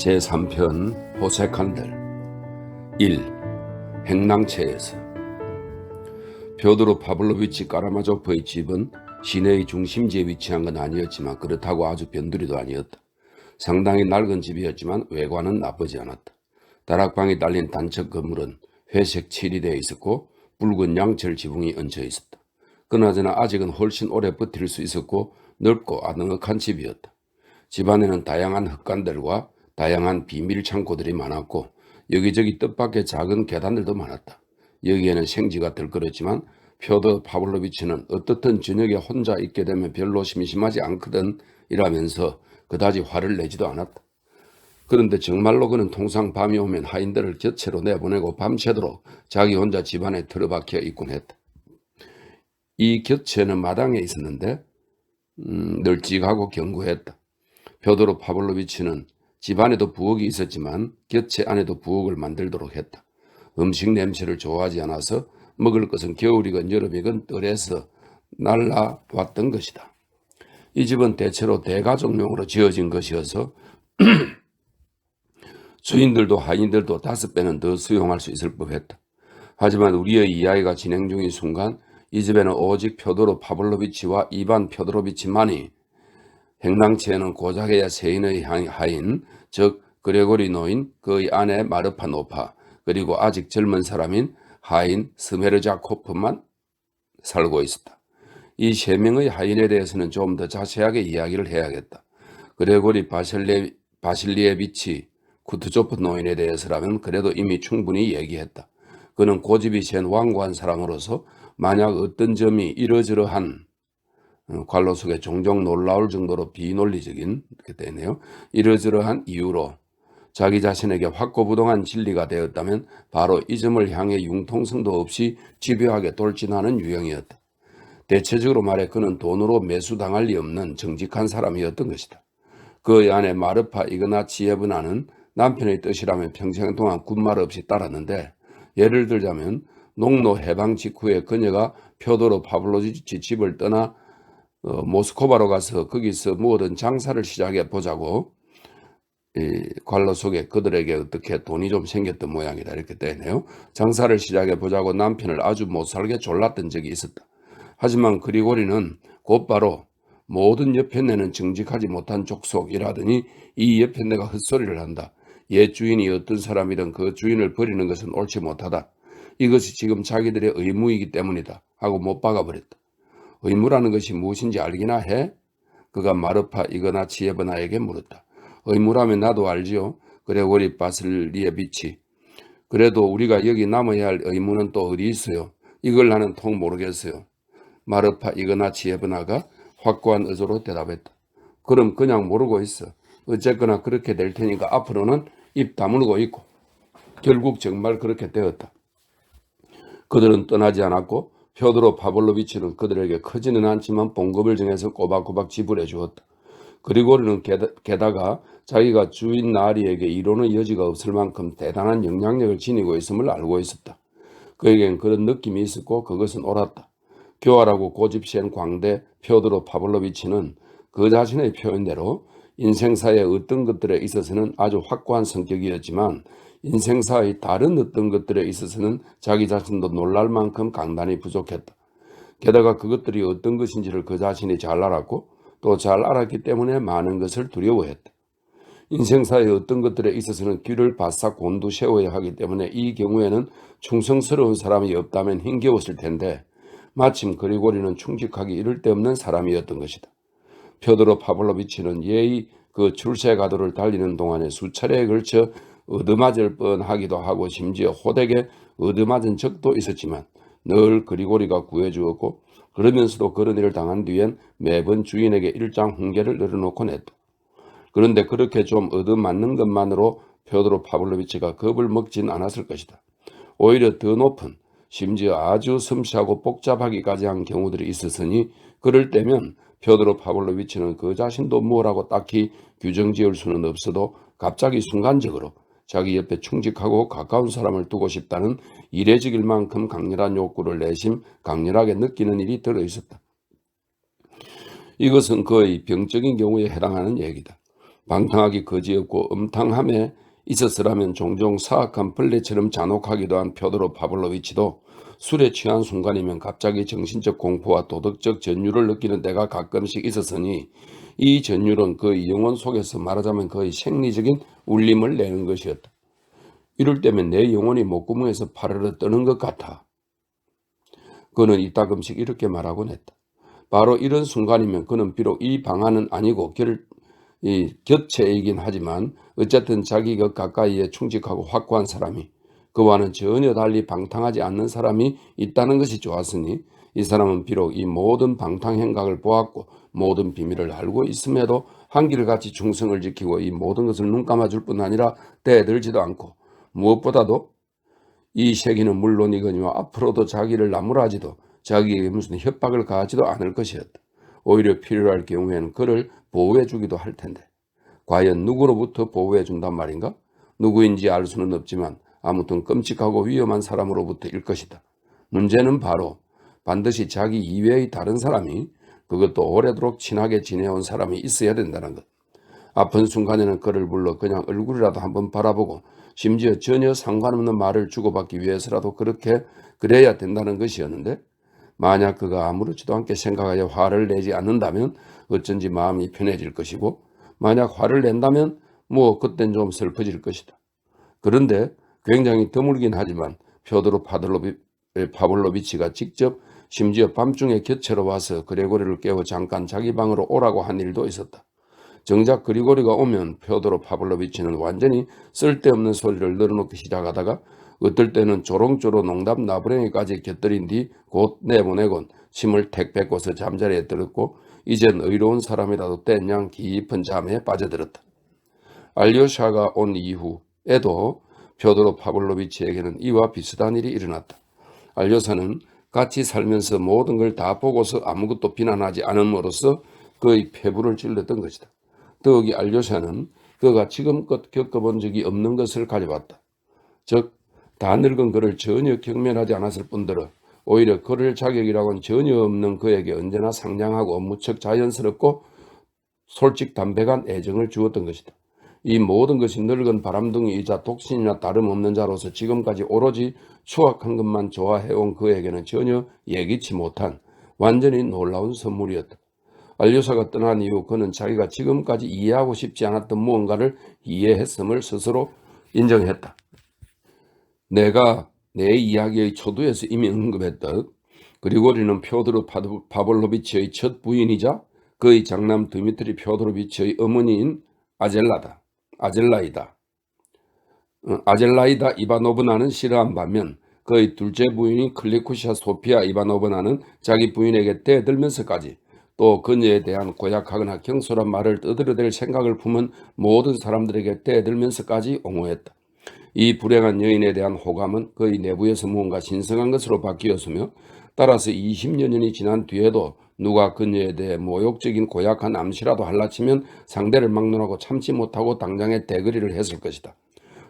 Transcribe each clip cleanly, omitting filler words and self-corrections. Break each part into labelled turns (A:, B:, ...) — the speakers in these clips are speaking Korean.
A: 제3편 호세칸델 1. 행랑체에서. 뾰드로 파블로비치 까라마조프의 집은 시내의 중심지에 위치한 건 아니었지만 그렇다고 아주 변두리도 아니었다. 상당히 낡은 집이었지만 외관은 나쁘지 않았다. 다락방이 딸린 단층 건물은 회색 칠이 되어 있었고 붉은 양철 지붕이 얹혀 있었다. 그나저나 아직은 훨씬 오래 버틸 수 있었고 넓고 아늑한 집이었다. 집안에는 다양한 흙간들과 다양한 비밀 창고들이 많았고 여기저기 뜻밖의 작은 계단들도 많았다. 여기에는 생지가 들끓었지만 표더 파블로비치는 어떻든 저녁에 혼자 있게 되면 별로 심심하지 않거든 이라면서 그다지 화를 내지도 않았다. 그런데 정말로 그는 통상 밤이 오면 하인들을 곁채로 내보내고 밤새도록 자기 혼자 집안에 틀어박혀 있곤 했다. 이 곁채는 마당에 있었는데 널찍하고 견고했다. 뾰드로 파블로비치는 집안에도 부엌이 있었지만 곁채 안에도 부엌을 만들도록 했다. 음식 냄새를 좋아하지 않아서 먹을 것은 겨울이건 여름이건 뜰에서 날라왔던 것이다. 이 집은 대체로 대가족용으로 지어진 것이어서 주인들도 하인들도 5배는 더 수용할 수 있을 법했다. 하지만 우리의 이야기가 진행 중인 순간 이 집에는 오직 뾰드로 파블로비치와 이반 뾰드로비치만이, 행랑체에는 고작해야 세인의 하인, 즉 그레고리 노인, 그의 아내 마르파 노파, 그리고 아직 젊은 사람인 하인 스메르자코프만 살고 있었다. 이 3명의 하인에 대해서는 좀 더 자세하게 이야기를 해야겠다. 그레고리 바실리에비치 쿠트조프 노인에 대해서라면 그래도 이미 충분히 얘기했다. 그는 고집이 센 완고한 사람으로서 만약 어떤 점이 이러저러한 관로 속에 종종 놀라울 정도로 비논리적인, 이렇게 되네요. 이러저러한 이유로 자기 자신에게 확고부동한 진리가 되었다면 바로 이 점을 향해 융통성도 없이 집요하게 돌진하는 유형이었다. 대체적으로 말해 그는 돈으로 매수당할 리 없는 정직한 사람이었던 것이다. 그의 아내 마르파 이그나치예브나는 남편의 뜻이라면 평생 동안 군말 없이 따랐는데, 예를 들자면 농노 해방 직후에 그녀가 뾰드로 파블로비치 집을 떠나 모스코바로 가서 거기서 뭐든 장사를 시작해 보자고 관로 속에 그들에게 어떻게 돈이 좀 생겼던 모양이다 이렇게 되네요. 장사를 시작해 보자고 남편을 아주 못살게 졸랐던 적이 있었다. 하지만 그리고리는 곧바로 모든 여편네는 정직하지 못한 족속이라더니 이 여편네가 헛소리를 한다. 옛 주인이 어떤 사람이든 그 주인을 버리는 것은 옳지 못하다. 이것이 지금 자기들의 의무이기 때문이다 하고 못 박아버렸다. 의무라는 것이 무엇인지 알기나 해? 그가 마르파 이그나치예브나에게 물었다. 의무라면 나도 알지요. 그레고리 바실리에비치. 그래도 우리가 여기 남아야 할 의무는 또 어디 있어요? 이걸 나는 통 모르겠어요. 마르파 이그나치예브나가 확고한 의조로 대답했다. 그럼 그냥 모르고 있어. 어쨌거나 그렇게 될 테니까 앞으로는 입 다물고 있고. 결국 정말 그렇게 되었다. 그들은 떠나지 않았고 뾰드로 파블로비치는 그들에게 크지는 않지만 봉급을 정해서 꼬박꼬박 지불해 주었다. 그리고는 게다가 자기가 주인 나리에게 이론의 여지가 없을 만큼 대단한 영향력을 지니고 있음을 알고 있었다. 그에겐 그런 느낌이 있었고 그것은 옳았다. 교활하고 고집센 광대 뾰드로 파블로비치는 그 자신의 표현대로 인생사의 어떤 것들에 있어서는 아주 확고한 성격이었지만 인생사의 다른 어떤 것들에 있어서는 자기 자신도 놀랄 만큼 강단이 부족했다. 게다가 그것들이 어떤 것인지를 그 자신이 잘 알았고 또 잘 알았기 때문에 많은 것을 두려워했다. 인생사의 어떤 것들에 있어서는 귀를 바싹 곤두세워야 하기 때문에 이 경우에는 충성스러운 사람이 없다면 힘겨웠을 텐데 마침 그리고리는 충직하기 이를 데 없는 사람이었던 것이다. 뾰드로 파블로비치는 예의 그 출세가도를 달리는 동안에 수차례에 걸쳐 얻어맞을 뻔하기도 하고 심지어 호되게 얻어맞은 적도 있었지만 늘 그리고리가 구해주었고 그러면서도 그런 일을 당한 뒤엔 매번 주인에게 일장 훈계를 늘어놓곤 했다. 그런데 그렇게 좀 얻어맞는 것만으로 뾰드로 파블로비치가 겁을 먹진 않았을 것이다. 오히려 더 높은, 심지어 아주 섬세하고 복잡하기까지 한 경우들이 있었으니 그럴 때면 뾰드로 파블로비치는 그 자신도 뭐라고 딱히 규정지을 수는 없어도 갑자기 순간적으로 자기 옆에 충직하고 가까운 사람을 두고 싶다는 이례적일 만큼 강렬한 욕구를 내심 강렬하게 느끼는 일이 들어있었다. 이것은 거의 병적인 경우에 해당하는 얘기다. 방탕하기 거지없고 음탕함에 있었으라면 종종 사악한 벌레처럼 잔혹하기도 한 펴도로 파블로비치도 술에 취한 순간이면 갑자기 정신적 공포와 도덕적 전율을 느끼는 때가 가끔씩 있었으니 이 전율은 그의 영혼 속에서 말하자면 거의 생리적인 울림을 내는 것이었다. 이럴 때면 내 영혼이 목구멍에서 파르르 뜨는 것 같아. 그는 이따금씩 이렇게 말하곤 했다. 바로 이런 순간이면 그는 비록 이 방안은 아니고 곁체이긴 하지만 어쨌든 자기 것 가까이에 충직하고 확고한 사람이 그와는 전혀 달리 방탕하지 않는 사람이 있다는 것이 좋았으니 이 사람은 비록 이 모든 방탕 행각을 보았고 모든 비밀을 알고 있음에도 한결같이 충성을 지키고 이 모든 것을 눈 감아줄 뿐 아니라 대들지도 않고 무엇보다도 이 세기는 물론이거니와 앞으로도 자기를 나무라지도 자기에게 무슨 협박을 가하지도 않을 것이었다. 오히려 필요할 경우에는 그를 보호해 주기도 할 텐데 과연 누구로부터 보호해 준단 말인가? 누구인지 알 수는 없지만 아무튼 끔찍하고 위험한 사람으로부터일 것이다. 문제는 바로 반드시 자기 이외의 다른 사람이 그것도 오래도록 친하게 지내온 사람이 있어야 된다는 것. 아픈 순간에는 그를 불러 그냥 얼굴이라도 한번 바라보고 심지어 전혀 상관없는 말을 주고받기 위해서라도 그래야 된다는 것이었는데 만약 그가 아무렇지도 않게 생각하여 화를 내지 않는다면 어쩐지 마음이 편해질 것이고 만약 화를 낸다면 그땐 좀 슬퍼질 것이다. 그런데 굉장히 드물긴 하지만 펴도로 파블로비치가 직접 심지어 밤중에 곁으로 와서 그레고리를 깨워 잠깐 자기 방으로 오라고 한 일도 있었다. 정작 그리고리가 오면 펴도로 파블로비치는 완전히 쓸데없는 소리를 늘어놓기 시작하다가 어떨 때는 조롱조로 농담 나부랭이까지 곁들인 뒤 곧 내보내곤 침을 택 뱉고서 잠자리에 들었고 이젠 의로운 사람이라도 땐양 깊은 잠에 빠져들었다. 알료샤가 온 이후에도 펴도로 파블로비치에게는 이와 비슷한 일이 일어났다. 알료사는 같이 살면서 모든 걸 다 보고서 아무것도 비난하지 않음으로써 그의 폐부를 찔렀던 것이다. 더욱이 알료샤는 그가 지금껏 겪어본 적이 없는 것을 가져봤다. 즉, 다 늙은 그를 전혀 경멸하지 않았을 뿐더러 오히려 그럴 자격이라고는 전혀 없는 그에게 언제나 상냥하고 무척 자연스럽고 솔직담백한 애정을 주었던 것이다. 이 모든 것이 늙은 바람둥이이자 독신이나 다름없는 자로서 지금까지 오로지 추악한 것만 좋아해온 그에게는 전혀 예기치 못한 완전히 놀라운 선물이었다. 알료사가 떠난 이후 그는 자기가 지금까지 이해하고 싶지 않았던 무언가를 이해했음을 스스로 인정했다. 내가 내 이야기의 초두에서 이미 언급했듯 그리고리는 펴도르 파블로비치의 첫 부인이자 그의 장남 드미트리 펴도로비치의 어머니인 아젤라이다 이바노브나는 싫어한 반면 그의 둘째 부인인 클리쿠샤 소피아 이바노브나는 자기 부인에게 떼들면서까지 또 그녀에 대한 고약하거나 경솔한 말을 떠들어댈 생각을 품은 모든 사람들에게 떼들면서까지 옹호했다. 이 불행한 여인에 대한 호감은 그의 내부에서 무언가 신성한 것으로 바뀌었으며 따라서 20여 년이 지난 뒤에도 누가 그녀에 대해 모욕적인 고약한 암시라도 할라치면 상대를 막론하고 참지 못하고 당장에 대거리를 했을 것이다.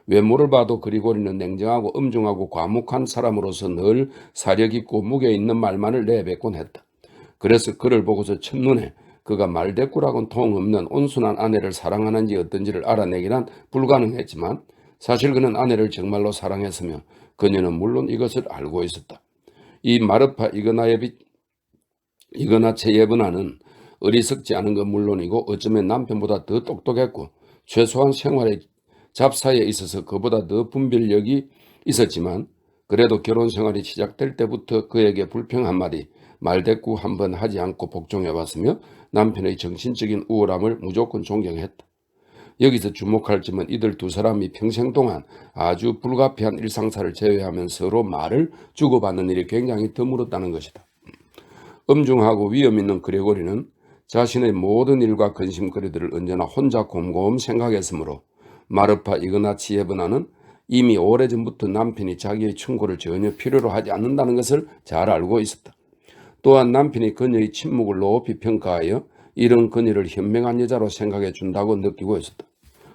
A: 외모를 봐도 그리고리는 냉정하고 엄중하고 과묵한 사람으로서 늘 사력 있고 무게 있는 말만을 내뱉곤 했다. 그래서 그를 보고서 첫눈에 그가 말대꾸라고는 통없는 온순한 아내를 사랑하는지 어떤지를 알아내기란 불가능했지만 사실 그는 아내를 정말로 사랑했으며 그녀는 물론 이것을 알고 있었다. 이 마르파 이그나체예브나는 어리석지 않은 건 물론이고 어쩌면 남편보다 더 똑똑했고 최소한 생활의 잡사에 있어서 그보다 더 분별력이 있었지만 그래도 결혼 생활이 시작될 때부터 그에게 불평 한마디 말대꾸 한번 하지 않고 복종해왔으며 남편의 정신적인 우월함을 무조건 존경했다. 여기서 주목할 점은 이들 두 사람이 평생 동안 아주 불가피한 일상사를 제외하면 서로 말을 주고받는 일이 굉장히 드물었다는 것이다. 엄중하고 위험 있는 그레고리는 자신의 모든 일과 근심거리들을 언제나 혼자 곰곰 생각했으므로 마르파 이그나치예브나는 이미 오래전부터 남편이 자기의 충고를 전혀 필요로 하지 않는다는 것을 잘 알고 있었다. 또한 남편이 그녀의 침묵을 높이 평가하여 이런 그녀를 현명한 여자로 생각해 준다고 느끼고 있었다.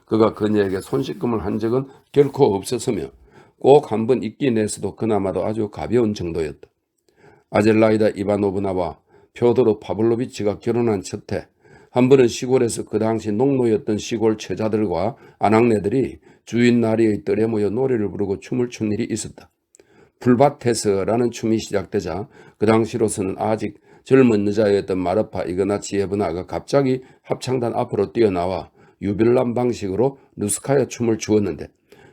A: 그가 그녀에게 손씻금을 한 적은 결코 없었으며 꼭 한번 있긴 했어도 그나마도 아주 가벼운 정도였다. 아젤라이다 이바노브나와 펴도로 파블로비치가 결혼한 첫해 한 번은 시골에서 그 당시 농노였던 시골 처자들과 아낙네들이 주인 나리의 뜰에 모여 노래를 부르고 춤을 춘 일이 있었다. 풀밭에서라는 춤이 시작되자 그 당시로서는 아직 젊은 여자였던 마르파 이그나치 예브나가 갑자기 합창단 앞으로 뛰어나와 유별난 방식으로 누스카야 춤을 추었는데,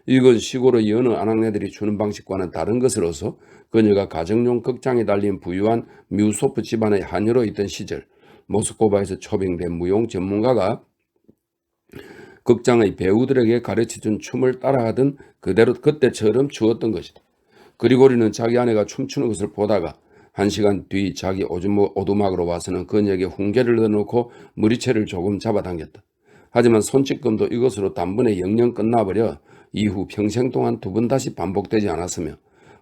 A: 이건 시골의 여느 아낙네들이 추는 방식과는 다른 것으로서 그녀가 가정용 극장에 달린 부유한 뮤소프 집안의 하녀로 있던 시절 모스크바에서 초빙된 무용 전문가가 극장의 배우들에게 가르쳐준 춤을 따라하던 그대로 그때처럼 추었던 것이다. 그리고리는 자기 아내가 춤추는 것을 보다가 1시간 뒤 자기 오두막으로 와서는 그녀에게 훈계를 넣어놓고 머리채를 조금 잡아당겼다. 하지만 손짓금도 이것으로 단번에 영영 끝나버려 이후 평생 동안 2번 다시 반복되지 않았으며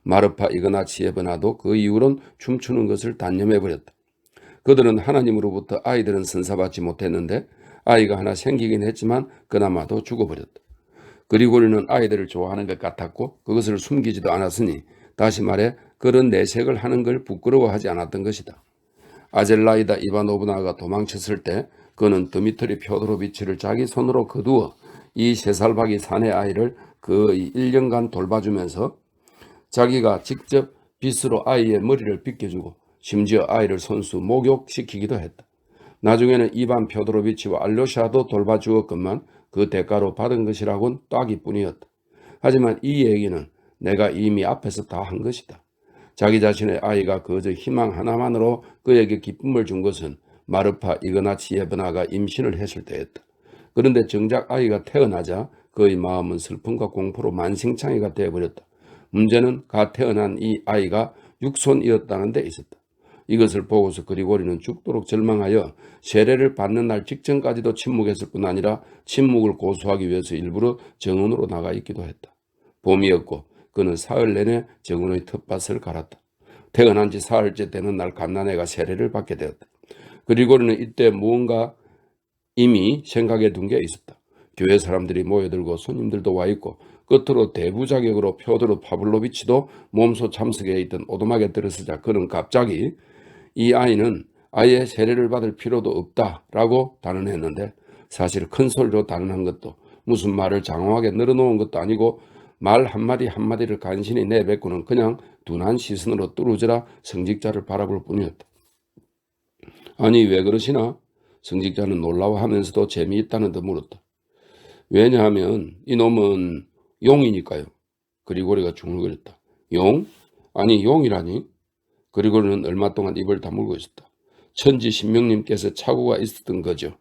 A: 마르파 이그나치예브나도 그 이후론 춤추는 것을 단념해버렸다. 그들은 하나님으로부터 아이들은 선사받지 못했는데 아이가 하나 생기긴 했지만 그나마도 죽어버렸다. 그리고리는 아이들을 좋아하는 것 같았고 그것을 숨기지도 않았으니 다시 말해 그런 내색을 하는 걸 부끄러워하지 않았던 것이다. 아젤라이다 이바노브나가 도망쳤을 때 그는 드미트리 표도로비치를 자기 손으로 거두어 이 3살박이 사내 아이를 거의 1년간 돌봐주면서 자기가 직접 빗으로 아이의 머리를 빗겨주고 심지어 아이를 손수 목욕시키기도 했다. 나중에는 이반 표도로비치와 알료샤도 돌봐주었건만 그 대가로 받은 것이라곤 따기뿐이었다. 하지만 이 얘기는 내가 이미 앞에서 다 한 것이다. 자기 자신의 아이가 그저 희망 하나만으로 그에게 기쁨을 준 것은 마르파 이그나치예브나가 임신을 했을 때였다. 그런데 정작 아이가 태어나자 그의 마음은 슬픔과 공포로 만신창이가 되어버렸다. 문제는 갓 태어난 이 아이가 육손이었다는 데 있었다. 이것을 보고서 그리고리는 죽도록 절망하여 세례를 받는 날 직전까지도 침묵했을 뿐 아니라 침묵을 고수하기 위해서 일부러 정원으로 나가 있기도 했다. 봄이었고 그는 사흘 내내 정원의 텃밭을 갈았다. 태어난 지 사흘째 되는 날 갓난애가 세례를 받게 되었다. 그리고는 이때 무언가 이미 생각해 둔 게 있었다. 교회 사람들이 모여들고 손님들도 와 있고 끝으로 대부자격으로 표도르 파블로비치도 몸소 참석해 있던 오두막에 들어서자 그는 갑자기 이 아이는 아예 세례를 받을 필요도 없다라고 단언했는데, 사실 큰 소리로 단언한 것도 무슨 말을 장황하게 늘어놓은 것도 아니고 말 한마디 한마디를 간신히 내뱉고는 그냥 둔한 시선으로 뚫어져라 성직자를 바라볼 뿐이었다. 아니 왜 그러시나? 성직자는 놀라워하면서도 재미있다는 듯 물었다. 왜냐하면 이놈은 용이니까요. 그리고리가 중얼거렸다. 용? 아니 용이라니? 그리고는 얼마 동안 입을 다물고 있었다. 천지 신명님께서 착오가 있었던 거죠.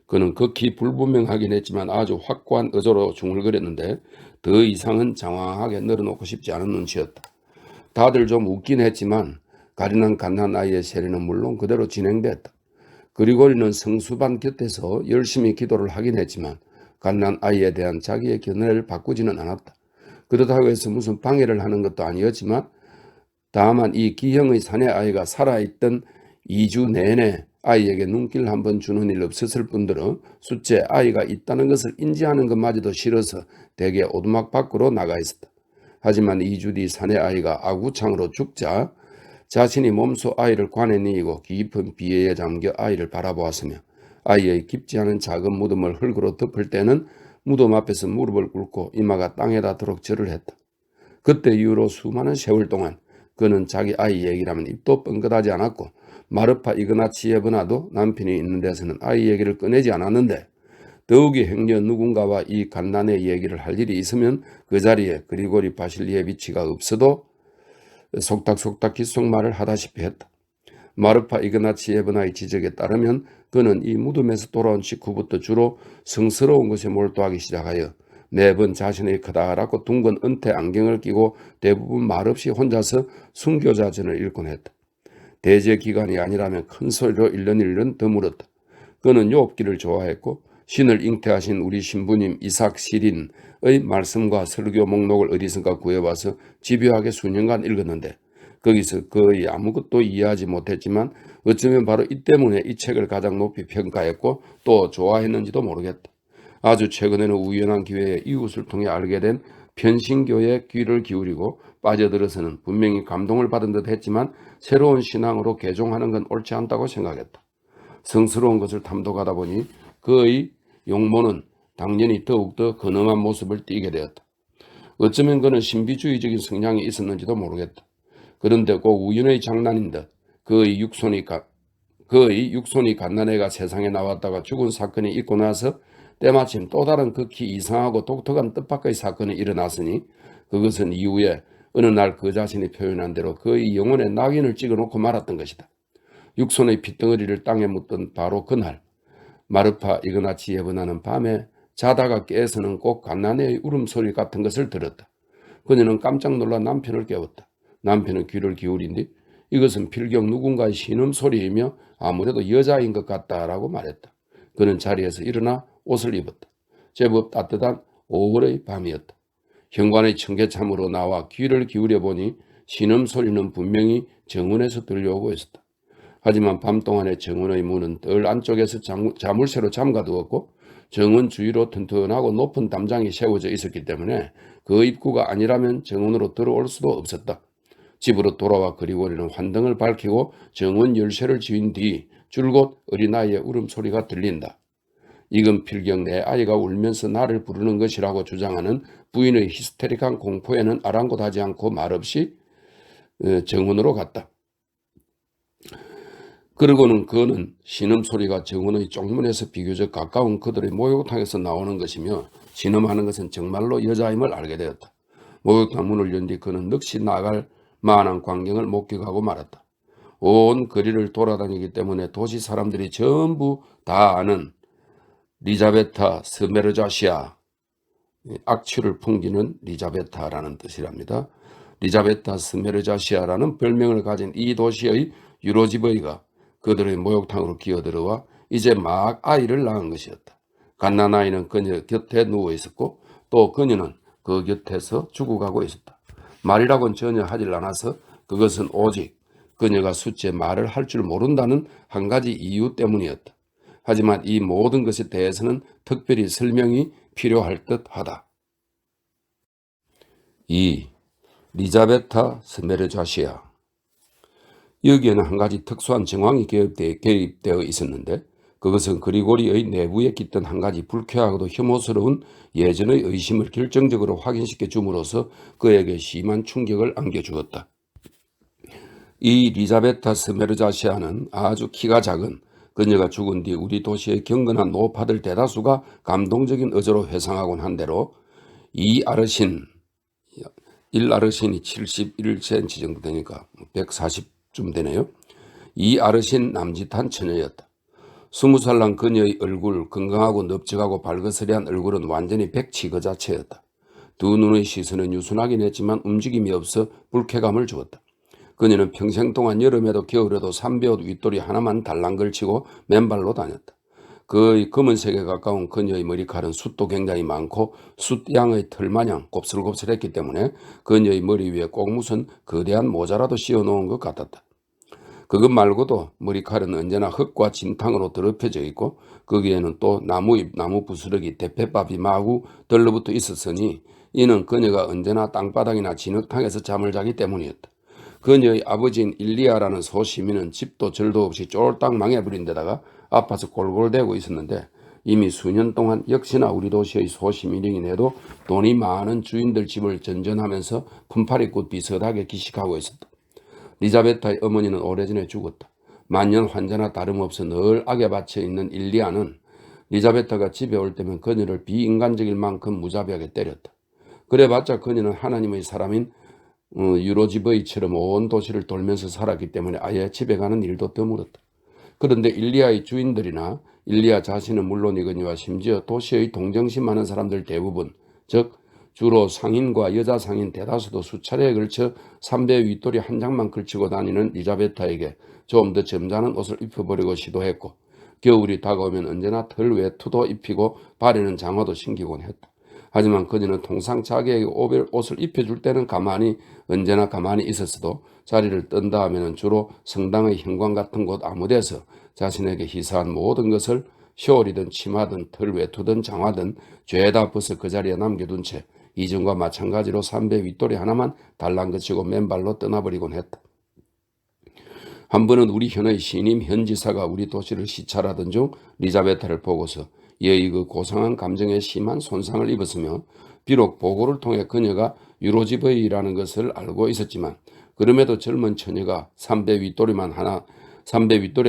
A: 그는 극히 불분명하긴 했지만 아주 확고한 의조로 중얼거렸는데 더 이상은 장황하게 늘어놓고 싶지 않은 눈치였다. 다들 좀 웃긴 했지만 가련한 갓난 아이의 세례는 물론 그대로 진행됐다. 그리고리는 성수반 곁에서 열심히 기도를 하긴 했지만 갓난 아이에 대한 자기의 견해를 바꾸지는 않았다. 그렇다고 해서 무슨 방해를 하는 것도 아니었지만 다만 이 기형의 사내 아이가 살아있던 2주 내내 아이에게 눈길 한번 주는 일 없었을 뿐더러 숫째 아이가 있다는 것을 인지하는 것마저도 싫어서 대개 오두막 밖으로 나가 있었다. 하지만 2주 뒤 사내 아이가 아구창으로 죽자 자신이 몸소 아이를 관에 뉘고 깊은 비애에 잠겨 아이를 바라보았으며 아이의 깊지 않은 작은 무덤을 흙으로 덮을 때는 무덤 앞에서 무릎을 꿇고 이마가 땅에 닿도록 절을 했다. 그때 이후로 수많은 세월 동안 그는 자기 아이 얘기라면 입도 뻥끗하지 않았고 마르파 이그나치예브나도 남편이 있는 데서는 아이 얘기를 꺼내지 않았는데 더욱이 행여 누군가와 이 갓난의 얘기를 할 일이 있으면 그 자리에 그리고리 바실리에비치가 없어도 속닥속닥 귓속말을 하다시피 했다. 마르파 이그나치예브나의 지적에 따르면 그는 이 무덤에서 돌아온 직후부터 주로 성스러운 것에 몰두하기 시작하여 매번 자신의 커다랗고 둥근 은퇴 안경을 끼고 대부분 말없이 혼자서 순교자전을 읽곤 했다. 대제 기간이 아니라면 큰 소리로 일른일른 더 물었다. 그는 욥기를 좋아했고 신을 잉태하신 우리 신부님 이삭 시린의 말씀과 설교 목록을 어디선가 구해와서 집요하게 수년간 읽었는데 거기서 거의 아무것도 이해하지 못했지만 어쩌면 바로 이 때문에 이 책을 가장 높이 평가했고 또 좋아했는지도 모르겠다. 아주 최근에는 우연한 기회에 이웃을 통해 알게 된 편신교에 귀를 기울이고 빠져들어서는 분명히 감동을 받은 듯 했지만 새로운 신앙으로 개종하는 건 옳지 않다고 생각했다. 성스러운 것을 탐독하다 보니 그의 용모는 당연히 더욱더 근엄한 모습을 띠게 되었다. 어쩌면 그는 신비주의적인 성향이 있었는지도 모르겠다. 그런데 꼭 우연의 장난인 듯 그의 육손이 갓난애가 세상에 나왔다가 죽은 사건이 있고 나서 때마침 또 다른 극히 이상하고 독특한 뜻밖의 사건이 일어났으니 그것은 이후에 어느 날 그 자신이 표현한 대로 그의 영혼에 낙인을 찍어놓고 말았던 것이다. 육손의 핏덩어리를 땅에 묻던 바로 그날 마르파 이그나치 예브나는 밤에 자다가 깨서는 꼭 갓난애의 울음소리 같은 것을 들었다. 그녀는 깜짝 놀라 남편을 깨웠다. 남편은 귀를 기울인 뒤 이것은 필경 누군가의 신음소리이며 아무래도 여자인 것 같다라고 말했다. 그는 자리에서 일어나 옷을 입었다. 제법 따뜻한 5월의 밤이었다. 현관의 청계참으로 나와 귀를 기울여 보니 신음소리는 분명히 정원에서 들려오고 있었다. 하지만 밤동안에 정원의 문은 덜 안쪽에서 자물쇠로 잠가두었고 정원 주위로 튼튼하고 높은 담장이 세워져 있었기 때문에 그 입구가 아니라면 정원으로 들어올 수도 없었다. 집으로 돌아와 그리고리는 환등을 밝히고 정원 열쇠를 쥐인 뒤 줄곧 어린아이의 울음소리가 들린다. 이건 필경 내 아이가 울면서 나를 부르는 것이라고 주장하는 부인의 히스테릭한 공포에는 아랑곳하지 않고 말없이 정원으로 갔다. 그러고는 그는 신음소리가 정원의 쪽문에서 비교적 가까운 그들의 목욕탕에서 나오는 것이며 신음하는 것은 정말로 여자임을 알게 되었다. 목욕탕 문을 연 뒤 그는 넋이 나갈 만한 광경을 목격하고 말았다. 온 거리를 돌아다니기 때문에 도시 사람들이 전부 다 아는 리자베타 스메르자시아, 악취를 풍기는 리자베타라는 뜻이랍니다. 리자베타 스메르자시아라는 별명을 가진 이 도시의 유로지버이가 그들의 목욕탕으로 기어들어와 이제 막 아이를 낳은 것이었다. 갓난아이는 그녀 곁에 누워 있었고 또 그녀는 그 곁에서 죽어가고 있었다. 말이라고는 전혀 하질 않아서 그것은 오직 그녀가 숫째 말을 할 줄 모른다는 한 가지 이유 때문이었다. 하지만 이 모든 것에 대해서는 특별히 설명이 필요할 듯하다. 2. 리자베타 스메르자시아. 여기에는 한 가지 특수한 정황이 개입되어 있었는데 그것은 그리고리의 내부에 깃든 한 가지 불쾌하고도 혐오스러운 예전의 의심을 결정적으로 확인시켜 줌으로써 그에게 심한 충격을 안겨주었다. 이 리자베타 스메르자시아는 아주 키가 작은 그녀가 죽은 뒤 우리 도시의 경건한 노파들 대다수가 감동적인 어조로 회상하곤 한 대로 이 아르신, 1아르신이 71cm 정도 되니까 140쯤 되네요. 이 아르신 남짓한 처녀였다. 20살 난 그녀의 얼굴, 건강하고 넓적하고 발그스레한 얼굴은 완전히 백치 그 자체였다. 두 눈의 시선은 유순하긴 했지만 움직임이 없어 불쾌감을 주었다. 그녀는 평생 동안 여름에도 겨울에도 삼배옷 윗돌이 하나만 달랑 걸치고 맨발로 다녔다. 그의 검은색에 가까운 그녀의 머리칼은 숱도 굉장히 많고 숫양의 털마냥 곱슬곱슬했기 때문에 그녀의 머리 위에 꼭 무슨 거대한 모자라도 씌워놓은 것 같았다. 그것 말고도 머리칼은 언제나 흙과 진탕으로 더럽혀져 있고 거기에는 또 나무잎, 나무 부스러기, 대패밥이 마구 들러붙어 있었으니 이는 그녀가 언제나 땅바닥이나 진흙탕에서 잠을 자기 때문이었다. 그녀의 아버지인 일리아라는 소시민은 집도 절도 없이 쫄딱 망해버린 데다가 아파서 골골대고 있었는데 이미 수년 동안 역시나 우리 도시의 소시민이긴 해도 돈이 많은 주인들 집을 전전하면서 품팔이꽃 비슷하게 기식하고 있었다. 리자베타의 어머니는 오래전에 죽었다. 만년 환자나 다름없어 늘 악에 받쳐 있는 일리아는 리자베타가 집에 올 때면 그녀를 비인간적일 만큼 무자비하게 때렸다. 그래봤자 그녀는 하나님의 사람인 유로지버이처럼 온 도시를 돌면서 살았기 때문에 아예 집에 가는 일도 드물었다. 그런데 일리아의 주인들이나 일리아 자신은 물론이거니와 심지어 도시의 동정심 많은 사람들 대부분, 즉 주로 상인과 여자 상인 대다수도 수차례에 걸쳐 삼배 윗돌이 한 장만 걸치고 다니는 리자베타에게 좀 더 점잖은 옷을 입혀보려고 시도했고 겨울이 다가오면 언제나 털 외투도 입히고 발에는 장화도 신기곤 했다. 하지만 그녀는 통상 자기에게 옷을 입혀줄 때는 언제나 가만히 있었어도 자리를 뜬다 하면 주로 성당의 현관 같은 곳 아무데서 자신에게 희사한 모든 것을 셔올이든 치마든 털 외투든 장화든 죄다 벗어 그 자리에 남겨둔 채 이전과 마찬가지로 삼배 윗돌이 하나만 달랑 그치고 맨발로 떠나버리곤 했다. 한 번은 우리 현의 신임 현 지사가 우리 도시를 시찰하던 중 리자베타를 보고서 얘의 그 고상한 감정에 심한 손상을 입었으며 비록 보고를 통해 그녀가 유로지버이라는 것을 알고 있었지만 그럼에도 젊은 처녀가 삼배 윗도리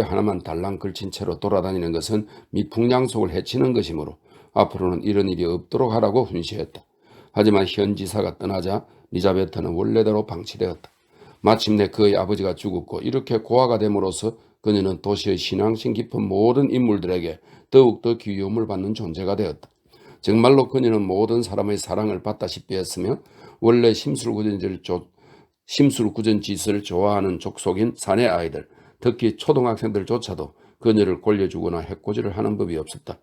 A: 하나만 달랑 걸친 채로 돌아다니는 것은 미풍양속을 해치는 것이므로 앞으로는 이런 일이 없도록 하라고 훈시했다. 하지만 현 지사가 떠나자 리자베타는 원래대로 방치되었다. 마침내 그의 아버지가 죽었고 이렇게 고아가 됨으로써 그녀는 도시의 신앙심 깊은 모든 인물들에게 더욱더 귀여움을 받는 존재가 되었다. 정말로 그녀는 모든 사람의 사랑을 받다시피 했으며 원래 심술구전짓을 좋아하는 족속인 사내 아이들, 특히 초등학생들조차도 그녀를 골려주거나 해코지를 하는 법이 없었다.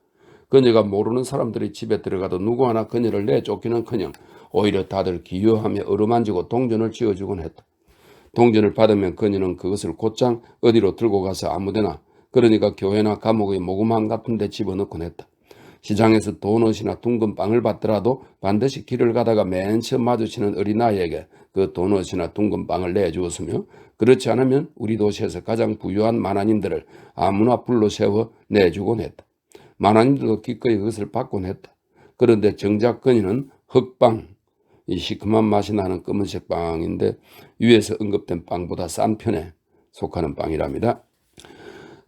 A: 그녀가 모르는 사람들이 집에 들어가도 누구 하나 그녀를 내쫓기는커녕 오히려 다들 기여하며 어루만지고 동전을 쥐어주곤 했다. 동전을 받으면 그녀는 그것을 곧장 어디로 들고 가서 아무데나, 그러니까 교회나 감옥의 모금함 같은 데 집어넣곤 했다. 시장에서 도넛이나 둥근 빵을 받더라도 반드시 길을 가다가 맨 처음 마주치는 어린아이에게 그 도넛이나 둥근 빵을 내주었으며, 그렇지 않으면 우리 도시에서 가장 부유한 만화님들을 아무나 불러 세워 내주곤 했다. 만화님들도 기꺼이 그것을 받곤 했다. 그런데 정작 그녀는 흑빵, 이 시큼한 맛이 나는 검은색 빵인데 위에서 언급된 빵보다 싼 편에 속하는 빵이랍니다.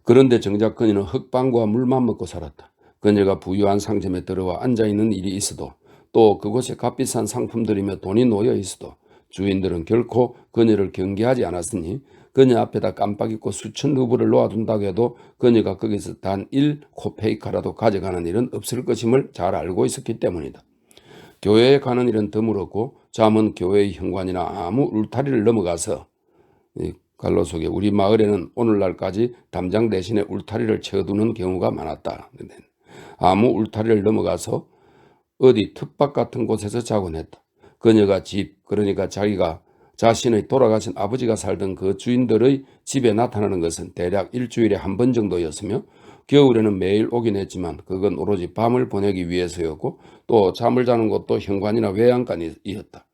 A: 그런데 정작 그녀는 흑빵과 물만 먹고 살았다. 그녀가 부유한 상점에 들어와 앉아있는 일이 있어도, 또 그곳에 값비싼 상품들이며 돈이 놓여 있어도 주인들은 결코 그녀를 경계하지 않았으니 그녀 앞에다 깜빡 잊고 수천 루블을 놓아둔다고 해도 그녀가 거기서 단 1코페이카라도 가져가는 일은 없을 것임을 잘 알고 있었기 때문이다. 교회에 가는 일은 드물었고 잠은 교회의 현관이나 아무 울타리를 넘어가서, 갈로 속에 우리 마을에는 오늘날까지 담장 대신에 울타리를 쳐두는 경우가 많았다. 아무 울타리를 넘어가서 어디 텃밭 같은 곳에서 자곤 했다. 그녀가 집, 그러니까 자기가 자신의 돌아가신 아버지가 살던 그 주인들의 집에 나타나는 것은 대략 일주일에 한 번 정도였으며 겨울에는 매일 오긴 했지만 그건 오로지 밤을 보내기 위해서였고 또 잠을 자는 곳도 현관이나 외양간이었다.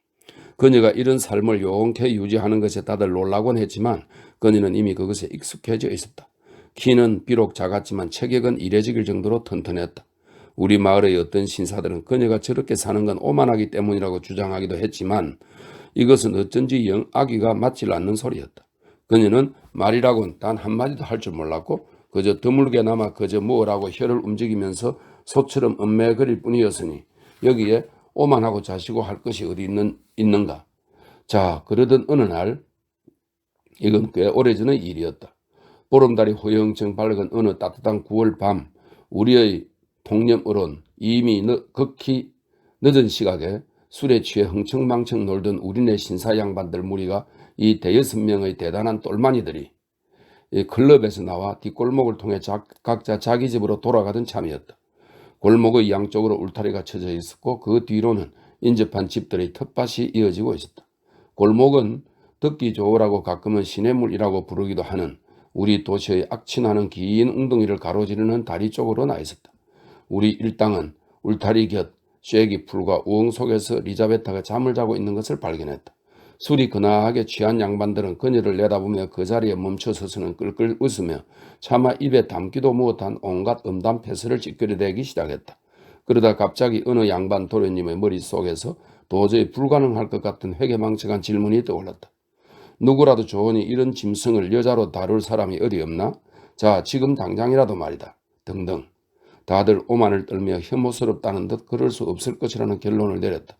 A: 그녀가 이런 삶을 용케 유지하는 것에 다들 놀라곤 했지만 그녀는 이미 그것에 익숙해져 있었다. 키는 비록 작았지만 체격은 이래지길 정도로 튼튼했다. 우리 마을의 어떤 신사들은 그녀가 저렇게 사는 건 오만하기 때문이라고 주장하기도 했지만 이것은 어쩐지 영 아기가 맞질 않는 소리였다. 그녀는 말이라곤 단 한마디도 할 줄 몰랐고 그저 드물게나마 그저 뭐라고 혀를 움직이면서 소처럼 엄매거릴 뿐이었으니 여기에 오만하고 자시고 할 것이 어디 있는가. 자, 그러던 어느 날, 이건 꽤 오래전의 일이었다. 보름달이 허영청 밝은 어느 따뜻한 9월 밤, 우리의 통념 어론 이미 극히 늦은 시각에 술에 취해 흥청망청 놀던 우리네 신사 양반들 무리가 이 대여섯 명의 대단한 똘마니들이 이 클럽에서 나와 뒷골목을 통해 각자 자기 집으로 돌아가던 참이었다. 골목의 양쪽으로 울타리가 쳐져 있었고 그 뒤로는 인접한 집들의 텃밭이 이어지고 있었다. 골목은 듣기 좋으라고 가끔은 시냇물이라고 부르기도 하는 우리 도시의 악취나는 긴 웅덩이를 가로지르는 다리 쪽으로 나 있었다. 우리 일당은 울타리 곁 쐐기 풀과 우엉 속에서 리자베타가 잠을 자고 있는 것을 발견했다. 술이 근하하게 취한 양반들은 그녀를 내다보며 그 자리에 멈춰서서는 끌끌 웃으며 차마 입에 담기도 못한 온갖 음담 패설을 찌끄려대기 시작했다. 그러다 갑자기 어느 양반 도련님의 머릿속에서 도저히 불가능할 것 같은 회개망측한 질문이 떠올랐다. 누구라도 좋으니 이런 짐승을 여자로 다룰 사람이 어디 없나? 자, 지금 당장이라도 말이다. 등등. 다들 오만을 떨며 혐오스럽다는 듯 그럴 수 없을 것이라는 결론을 내렸다.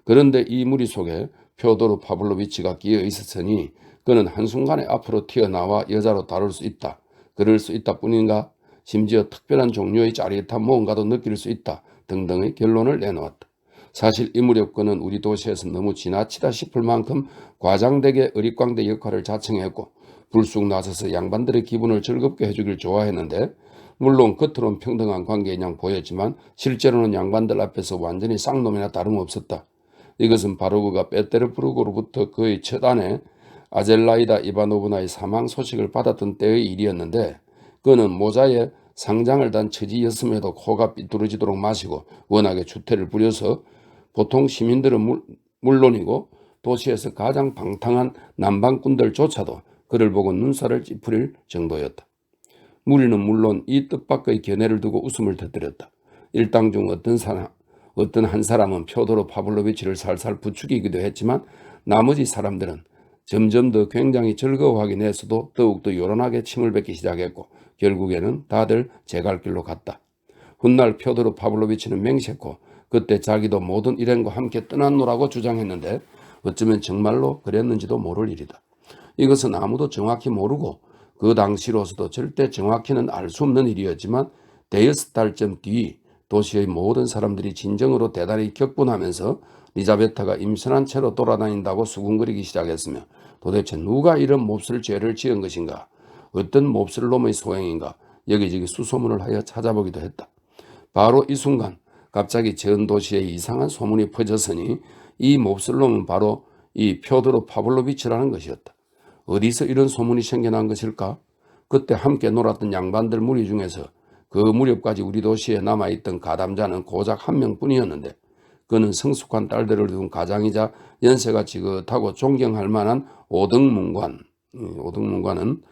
A: 그런데 이 무리 속에 표도르 파블로비치가 끼어 있었으니 그는 한순간에 앞으로 튀어나와 여자로 다룰 수 있다. 그럴 수 있다 뿐인가? 심지어 특별한 종류의 짜릿한 무언가도 느낄 수 있다. 등등의 결론을 내놓았다. 사실 이 무렵 그는 우리 도시에서 너무 지나치다 싶을 만큼 과장되게 어릿광대 역할을 자청했고 불쑥 나서서 양반들의 기분을 즐겁게 해주길 좋아했는데 물론 겉으로는 평등한 관계인 양 보였지만 실제로는 양반들 앞에서 완전히 쌍놈이나 다름없었다. 이것은 바로 그가 페테르부르크로부터 그의 첫 아내 아젤라이다 이바노브나의 사망 소식을 받았던 때의 일이었는데 그는 모자에 상장을 단 처지였음에도 코가 삐뚤어지도록 마시고 워낙에 주태를 부려서 보통 시민들은 물론이고 도시에서 가장 방탕한 남방꾼들조차도 그를 보고 눈살을 찌푸릴 정도였다. 무리는 물론 이 뜻밖의 견해를 두고 웃음을 터뜨렸다. 일당 중 어떤 한 사람은 표도로 파블로비치를 살살 부추기기도 했지만 나머지 사람들은 점점 더 굉장히 즐거워하긴 했어도 더욱더 요란하게 침을 뱉기 시작했고 결국에는 다들 제 갈 길로 갔다. 훗날 표도로 파블로비치는 맹세했고 그때 자기도 모든 일행과 함께 떠났노라고 주장했는데 어쩌면 정말로 그랬는지도 모를 일이다. 이것은 아무도 정확히 모르고 그 당시로서도 절대 정확히는 알 수 없는 일이었지만 대여섯 달쯤 뒤 도시의 모든 사람들이 진정으로 대단히 격분하면서 리자베타가 임신한 채로 돌아다닌다고 수군거리기 시작했으며 도대체 누가 이런 몹쓸 죄를 지은 것인가, 어떤 몹쓸 놈의 소행인가 여기저기 수소문을 하여 찾아보기도 했다. 바로 이 순간 갑자기 전 도시에 이상한 소문이 퍼졌으니 이 몹쓸 놈은 바로 이 표도로 파블로비치라는 것이었다. 어디서 이런 소문이 생겨난 것일까? 그때 함께 놀았던 양반들 무리 중에서 그 무렵까지 우리 도시에 남아있던 가담자는 고작 한 명뿐이었는데 그는 성숙한 딸들을 둔 가장이자 연세가 지긋하고 존경할 만한 오등문관. 오등문관은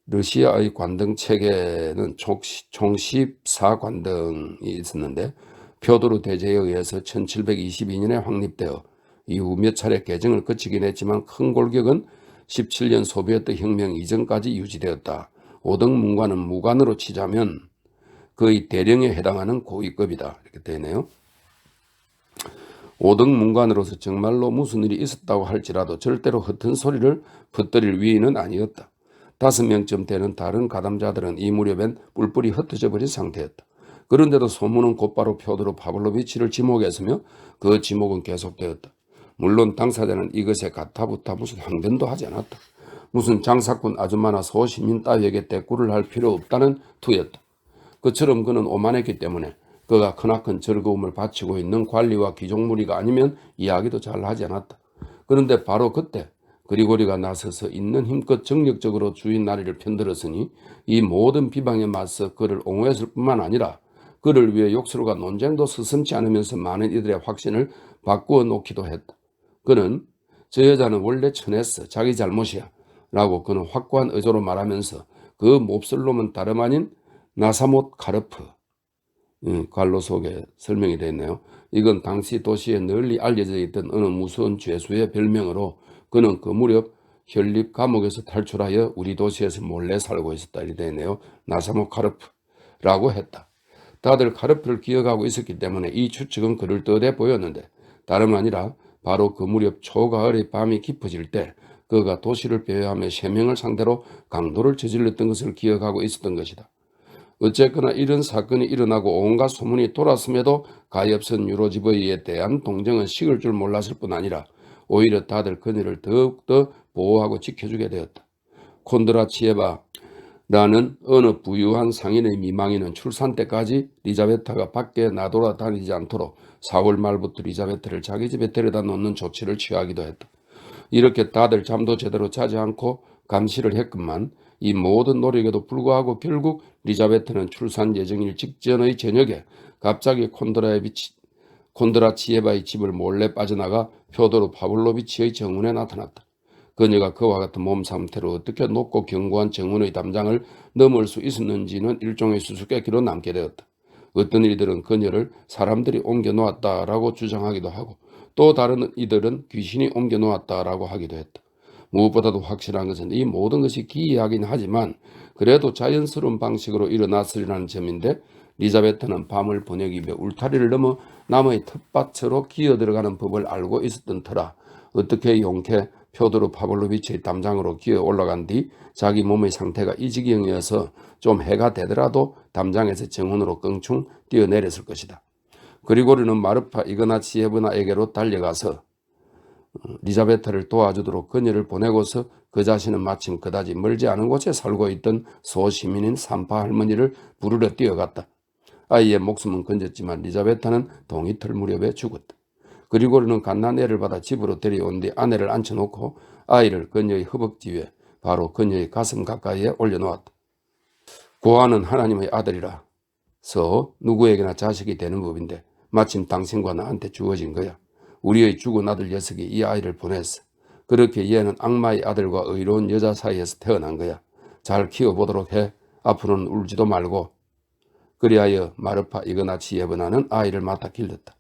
A: 러시아의 관등 체계는 총 14관등이 있었는데 표도르 대제에 의해서 1722년에 확립되어 이후 몇 차례 개정을 거치긴 했지만 큰 골격은 17년 소비에트 혁명 이전까지 유지되었다. 오등문관은 무관으로 치자면 거의 대령에 해당하는 고위급이다. 이렇게 되네요. 오등문관으로서 정말로 무슨 일이 있었다고 할지라도 절대로 흩은 소리를 퍼뜨릴 위인은 아니었다. 5명쯤 되는 다른 가담자들은 이 무렵엔 뿔뿔이 흩어져 버린 상태였다. 그런데도 소문은 곧바로 표도로 파블로비치를 지목했으며 그 지목은 계속되었다. 물론 당사자는 이것에 가타부타 무슨 항변도 하지 않았다. 무슨 장사꾼 아줌마나 소시민 따위에게 대꾸를 할 필요 없다는 투였다. 그처럼 그는 오만했기 때문에 그가 크나큰 즐거움을 바치고 있는 관리와 귀족무리가 아니면 이야기도 잘 하지 않았다. 그런데 바로 그때 그리고리가 나서서 있는 힘껏 정력적으로 주인 나리를 편들었으니 이 모든 비방에 맞서 그를 옹호했을 뿐만 아니라 그를 위해 욕설과 논쟁도 서슴지 않으면서 많은 이들의 확신을 바꾸어 놓기도 했다. 그는 저 여자는 원래 천했어. 자기 잘못이야. 라고 그는 확고한 의조로 말하면서 그 몹쓸 놈은 다름 아닌 나사못 카르프 관로 속에 설명이 되어 있네요. 이건 당시 도시에 널리 알려져 있던 어느 무서운 죄수의 별명으로 그는 그 무렵 현립 감옥에서 탈출하여 우리 도시에서 몰래 살고 있었다. 이렇게 되어 있네요. 나사못 카르프라고 했다. 다들 카르프를 기억하고 있었기 때문에 이 추측은 그럴듯해 보였는데 다름 아니라 바로 그 무렵 초가을의 밤이 깊어질 때 그가 도시를 배회하며 3명을 상대로 강도를 저질렀던 것을 기억하고 있었던 것이다. 어쨌거나 이런 사건이 일어나고 온갖 소문이 돌았음에도 가엾은 유로지브이에 대한 동정은 식을 줄 몰랐을 뿐 아니라 오히려 다들 그녀를 더욱더 보호하고 지켜주게 되었다. 콘드라치에바라는 어느 부유한 상인의 미망인은 출산 때까지 리자베타가 밖에 나돌아다니지 않도록 4월 말부터 리자베타를 자기 집에 데려다 놓는 조치를 취하기도 했다. 이렇게 다들 잠도 제대로 자지 않고 감시를 했건만 이 모든 노력에도 불구하고 결국 리자베트는 출산 예정일 직전의 저녁에 갑자기 콘드라치에바의 집을 몰래 빠져나가 표도르 파블로비치의 정문에 나타났다. 그녀가 그와 같은 몸 상태로 어떻게 높고 견고한 정문의 담장을 넘을 수 있었는지는 일종의 수수께끼로 남게 되었다. 어떤 이들은 그녀를 사람들이 옮겨놓았다라고 주장하기도 하고 또 다른 이들은 귀신이 옮겨놓았다라고 하기도 했다. 무엇보다도 확실한 것은 이 모든 것이 기이하긴 하지만 그래도 자연스러운 방식으로 일어났으리라는 점인데 리자베트는 밤을 보내기 위해 울타리를 넘어 남의 텃밭으로 기어들어가는 법을 알고 있었던 터라 어떻게 용케 표도르 파블로비치의 담장으로 기어 올라간 뒤 자기 몸의 상태가 이 지경이어서 좀 해가 되더라도 담장에서 정원으로 껑충 뛰어내렸을 것이다. 그리고리는 마르파 이그나치예브나에게로 달려가서 리자베타를 도와주도록 그녀를 보내고서 그 자신은 마침 그다지 멀지 않은 곳에 살고 있던 소시민인 산파 할머니를 부르러 뛰어갔다. 아이의 목숨은 건졌지만 리자베타는 동이틀 무렵에 죽었다. 그리고는 갓난애를 받아 집으로 데려온 뒤 아내를 앉혀놓고 아이를 그녀의 허벅지 위에 바로 그녀의 가슴 가까이에 올려놓았다. 고아는 하나님의 아들이라서 누구에게나 자식이 되는 법인데 마침 당신과 나한테 주어진 거야. 우리의 죽은 아들 녀석이 이 아이를 보냈어. 그렇게 얘는 악마의 아들과 의로운 여자 사이에서 태어난 거야. 잘 키워보도록 해. 앞으로는 울지도 말고. 그리하여 마르파 이그나치 예브나는 아이를 맡아 길렀다.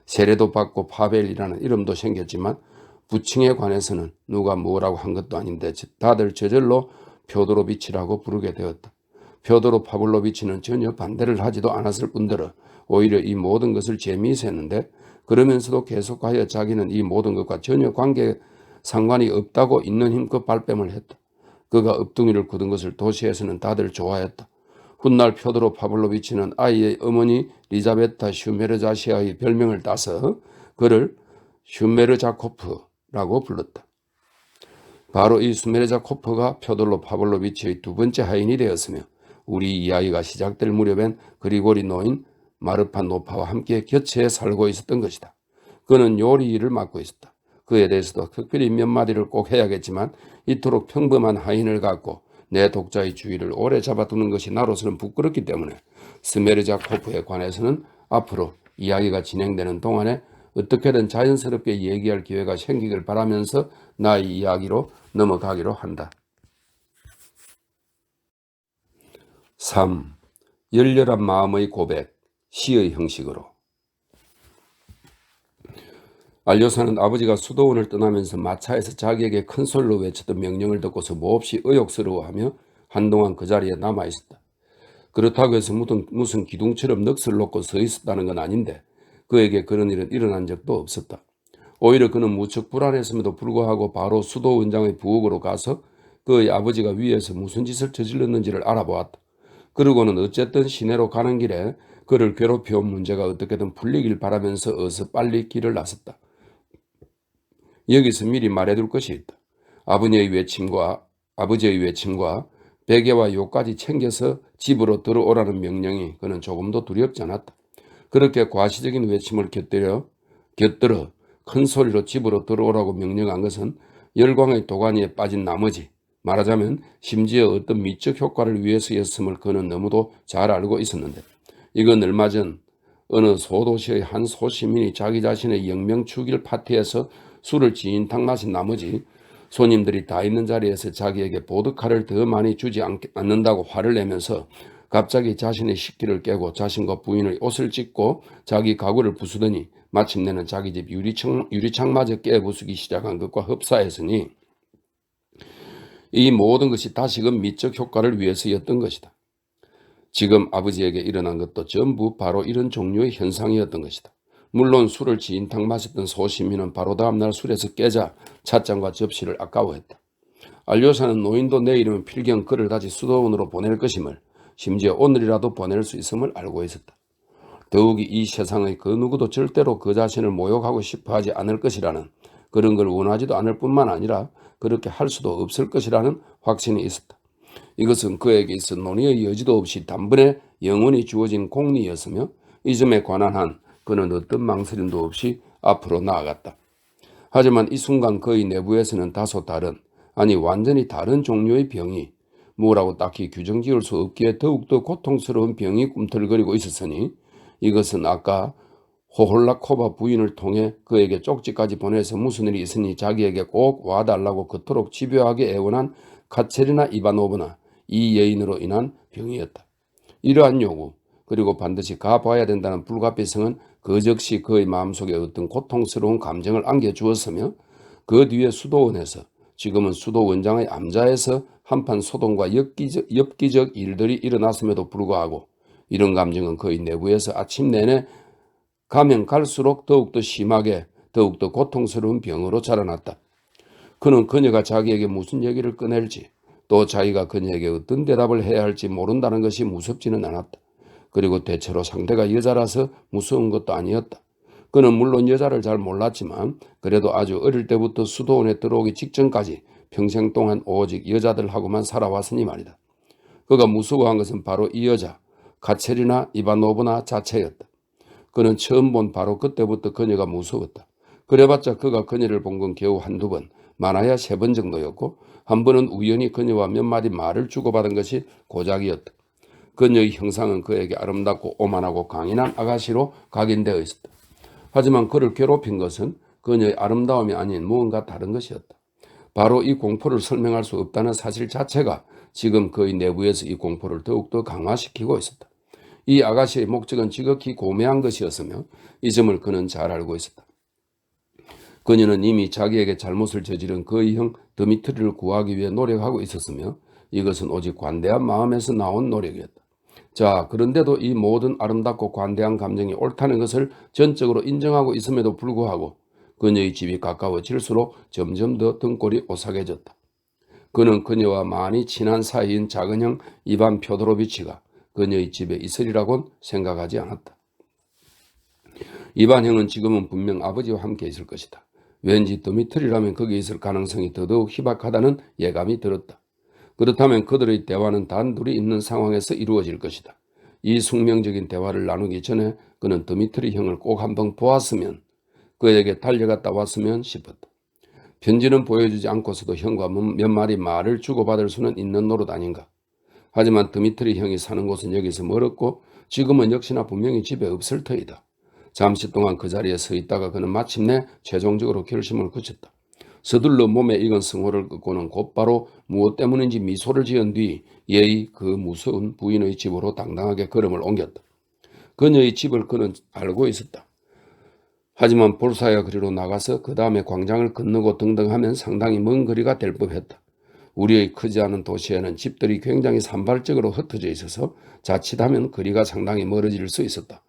A: 세례도 받고 파벨이라는 이름도 생겼지만 부칭에 관해서는 누가 뭐라고 한 것도 아닌데 다들 저절로 펴도로비치라고 부르게 되었다. 펴도로 파블로비치는 전혀 반대를 하지도 않았을 뿐더러 오히려 이 모든 것을 재미있어 했는데, 그러면서도 계속하여 자기는 이 모든 것과 전혀 상관이 없다고 있는 힘껏 발뺌을 했다. 그가 엎둥이를 굳은 것을 도시에서는 다들 좋아했다. 훗날 펴도로 파블로비치는 아이의 어머니 리자베타 슈메르자시아의 별명을 따서 그를 슈메르자코프라고 불렀다. 바로 이 슈메르자코프가 펴도로 파블로비치의 두 번째 하인이 되었으며, 우리 이야기가 시작될 무렵엔 그리고리 노인 마르파 노파와 함께 곁에 살고 있었던 것이다. 그는 요리 일을 맡고 있었다. 그에 대해서도 특별히 몇 마디를 꼭 해야겠지만, 이토록 평범한 하인을 갖고 내 독자의 주의를 오래 잡아두는 것이 나로서는 부끄럽기 때문에 스메르자코프에 관해서는 앞으로 이야기가 진행되는 동안에 어떻게든 자연스럽게 얘기할 기회가 생기길 바라면서 나의 이야기로 넘어가기로 한다. 3. 열렬한 마음의 고백, 시의 형식으로. 알료사는 아버지가 수도원을 떠나면서 마차에서 자기에게 큰 소리로 외쳤던 명령을 듣고서 몹시 의욕스러워하며 한동안 그 자리에 남아있었다. 그렇다고 해서 무슨 기둥처럼 넋을 놓고 서 있었다는 건 아닌데, 그에게 그런 일은 일어난 적도 없었다. 오히려 그는 무척 불안했음에도 불구하고 바로 수도원장의 부엌으로 가서 그의 아버지가 위에서 무슨 짓을 저질렀는지를 알아보았다. 그러고는 어쨌든 시내로 가는 길에 그를 괴롭혀온 문제가 어떻게든 풀리길 바라면서 어서 빨리 길을 나섰다. 여기서 미리 말해둘 것이 있다. 아버지의 외침과 베개와 욕까지 챙겨서 집으로 들어오라는 명령이 그는 조금도 두렵지 않았다. 그렇게 과시적인 외침을 곁들여 큰 소리로 집으로 들어오라고 명령한 것은 열광의 도가니에 빠진 나머지, 말하자면 심지어 어떤 미적 효과를 위해서였음을 그는 너무도 잘 알고 있었는데, 이건 얼마 전 어느 소도시의 한 소시민이 자기 자신의 영명축일 파티에서 술을 진탕 마신 나머지 손님들이 다 있는 자리에서 자기에게 보드카를 더 많이 주지 않는다고 화를 내면서 갑자기 자신의 식기를 깨고 자신과 부인의 옷을 찢고 자기 가구를 부수더니 마침내는 자기 집 유리창마저 깨부수기 시작한 것과 흡사했으니 이 모든 것이 다시금 미적 효과를 위해서였던 것이다. 지금 아버지에게 일어난 것도 전부 바로 이런 종류의 현상이었던 것이다. 물론 술을 진탕 마셨던 소시민은 바로 다음날 술에서 깨자 찻잔과 접시를 아까워했다. 알료사는 노인도 내일이면 필경 그를 다시 수도원으로 보낼 것임을, 심지어 오늘이라도 보낼 수 있음을 알고 있었다. 더욱이 이 세상의 그 누구도 절대로 그 자신을 모욕하고 싶어하지 않을 것이라는, 그런 걸 원하지도 않을 뿐만 아니라 그렇게 할 수도 없을 것이라는 확신이 있었다. 이것은 그에게 있어 논의의 여지도 없이 단번에 영원히 주어진 공리였으며, 이 점에 관한 한 그는 어떤 망설임도 없이 앞으로 나아갔다. 하지만 이 순간 그의 내부에서는 다소 다른, 아니 완전히 다른 종류의 병이, 뭐라고 딱히 규정 지을 수 없기에 더욱더 고통스러운 병이 꿈틀거리고 있었으니, 이것은 아까 호홀라코바 부인을 통해 그에게 쪽지까지 보내서 무슨 일이 있으니 자기에게 꼭 와달라고 그토록 집요하게 애원한 카체리나 이바노브나 이 여인으로 인한 병이었다. 이러한 요구, 그리고 반드시 가봐야 된다는 불가피성은 그 즉시 그의 마음속에 어떤 고통스러운 감정을 안겨주었으며, 그 뒤에 수도원에서, 지금은 수도원장의 암자에서 한판 소동과 엽기적 일들이 일어났음에도 불구하고 이런 감정은 그의 내부에서 아침 내내 가면 갈수록 더욱더 심하게 더욱더 고통스러운 병으로 자라났다. 그는 그녀가 자기에게 무슨 얘기를 꺼낼지, 또 자기가 그녀에게 어떤 대답을 해야 할지 모른다는 것이 무섭지는 않았다. 그리고 대체로 상대가 여자라서 무서운 것도 아니었다. 그는 물론 여자를 잘 몰랐지만 그래도 아주 어릴 때부터 수도원에 들어오기 직전까지 평생 동안 오직 여자들하고만 살아왔으니 말이다. 그가 무서워한 것은 바로 이 여자, 카체리나 이바노브나 자체였다. 그는 처음 본 바로 그때부터 그녀가 무서웠다. 그래봤자 그가 그녀를 본 건 겨우 한두 번, 많아야 3번 정도였고, 한 번은 우연히 그녀와 몇 마디 말을 주고받은 것이 고작이었다. 그녀의 형상은 그에게 아름답고 오만하고 강인한 아가씨로 각인되어 있었다. 하지만 그를 괴롭힌 것은 그녀의 아름다움이 아닌 무언가 다른 것이었다. 바로 이 공포를 설명할 수 없다는 사실 자체가 지금 그의 내부에서 이 공포를 더욱더 강화시키고 있었다. 이 아가씨의 목적은 지극히 고매한 것이었으며 이 점을 그는 잘 알고 있었다. 그녀는 이미 자기에게 잘못을 저지른 그의 형 드미트리를 구하기 위해 노력하고 있었으며 이것은 오직 관대한 마음에서 나온 노력이었다. 자, 그런데도 이 모든 아름답고 관대한 감정이 옳다는 것을 전적으로 인정하고 있음에도 불구하고 그녀의 집이 가까워질수록 점점 더 등골이 오싹해졌다. 그는 그녀와 많이 친한 사이인 작은 형 이반 표도로비치가 그녀의 집에 있으리라고는 생각하지 않았다. 이반 형은 지금은 분명 아버지와 함께 있을 것이다. 왠지 드미트리라면 거기 있을 가능성이 더더욱 희박하다는 예감이 들었다. 그렇다면 그들의 대화는 단둘이 있는 상황에서 이루어질 것이다. 이 숙명적인 대화를 나누기 전에 그는 드미트리 형을 꼭 한번 보았으면, 그에게 달려갔다 왔으면 싶었다. 편지는 보여주지 않고서도 형과 몇 마디 말을 주고받을 수는 있는 노릇 아닌가. 하지만 드미트리 형이 사는 곳은 여기서 멀었고 지금은 역시나 분명히 집에 없을 터이다. 잠시 동안 그 자리에 서 있다가 그는 마침내 최종적으로 결심을 굳혔다. 서둘러 몸에 익은 승호를 끊고는 곧바로 무엇 때문인지 미소를 지은 뒤 예의 그 무서운 부인의 집으로 당당하게 걸음을 옮겼다. 그녀의 집을 그는 알고 있었다. 하지만 볼사야 거리로 나가서 그 다음에 광장을 건너고 등등 하면 상당히 먼 거리가 될 법했다. 우리의 크지 않은 도시에는 집들이 굉장히 산발적으로 흩어져 있어서 자칫하면 거리가 상당히 멀어질 수 있었다.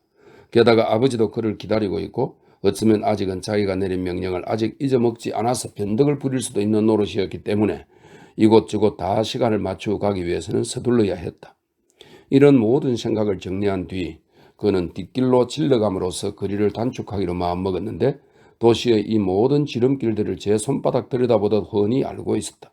A: 게다가 아버지도 그를 기다리고 있고 어쩌면 아직은 자기가 내린 명령을 아직 잊어먹지 않아서 변덕을 부릴 수도 있는 노릇이었기 때문에 이곳저곳 다 시간을 맞추어 가기 위해서는 서둘러야 했다. 이런 모든 생각을 정리한 뒤 그는 뒷길로 질러감으로써 거리를 단축하기로 마음먹었는데 도시의 이 모든 지름길들을 제 손바닥 들여다보듯 훤히 알고 있었다.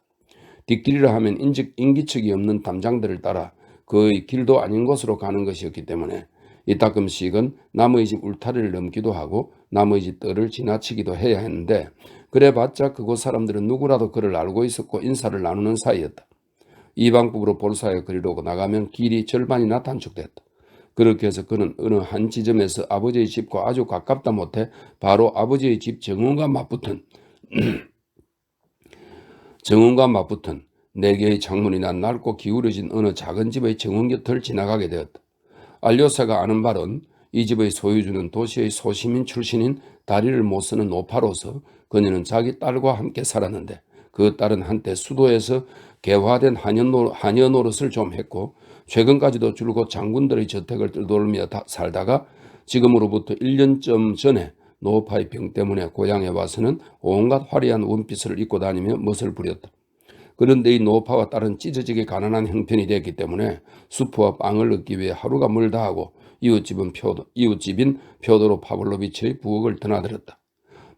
A: 뒷길이라 하면 인기척이 없는 담장들을 따라 거의 길도 아닌 곳으로 가는 것이었기 때문에 이따금씩은 남의 집 울타리를 넘기도 하고 남의 집 뜰을 지나치기도 해야 했는데 그래봤자 그곳 사람들은 누구라도 그를 알고 있었고 인사를 나누는 사이였다. 이 방법으로 볼사의 거리로 나가면 길이 절반이나 단축됐다. 그렇게 해서 그는 어느 한 지점에서 아버지의 집과 아주 가깝다 못해 바로 아버지의 집 정원과 맞붙은 4개의 창문이나 넓고 기울어진 어느 작은 집의 정원 곁을 지나가게 되었다. 알료사가 아는 바는 이 집의 소유주는 도시의 소시민 출신인 다리를 못 쓰는 노파로서 그녀는 자기 딸과 함께 살았는데 그 딸은 한때 수도에서 개화된 하녀 노릇을 좀 했고 최근까지도 줄곧 장군들의 저택을 떠돌며 살다가 지금으로부터 1년쯤 전에 노파의 병 때문에 고향에 와서는 온갖 화려한 원피스를 입고 다니며 멋을 부렸다. 그런데 이 노파와 딸은 찢어지게 가난한 형편이 됐기 때문에 수프와 빵을 얻기 위해 하루가 멀다 하고 이웃집인 표도로 파블로비치의 부엌을 드나들었다.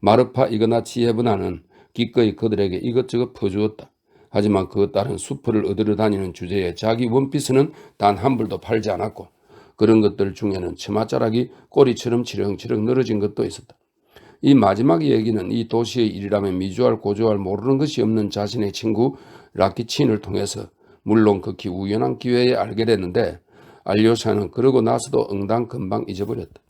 A: 마르파 이그나치예브나는 기꺼이 그들에게 이것저것 퍼주었다. 하지만 그 딸은 수프를 얻으러 다니는 주제에 자기 원피스는 단 한 불도 팔지 않았고 그런 것들 중에는 처마자락이 꼬리처럼 치렁치렁 늘어진 것도 있었다. 이 마지막 얘기는 이 도시의 일이라면 미주알 고주알 모르는 것이 없는 자신의 친구 라키친을 통해서 물론 극히 우연한 기회에 알게 됐는데 알료샤는 그러고 나서도 응당 금방 잊어버렸다.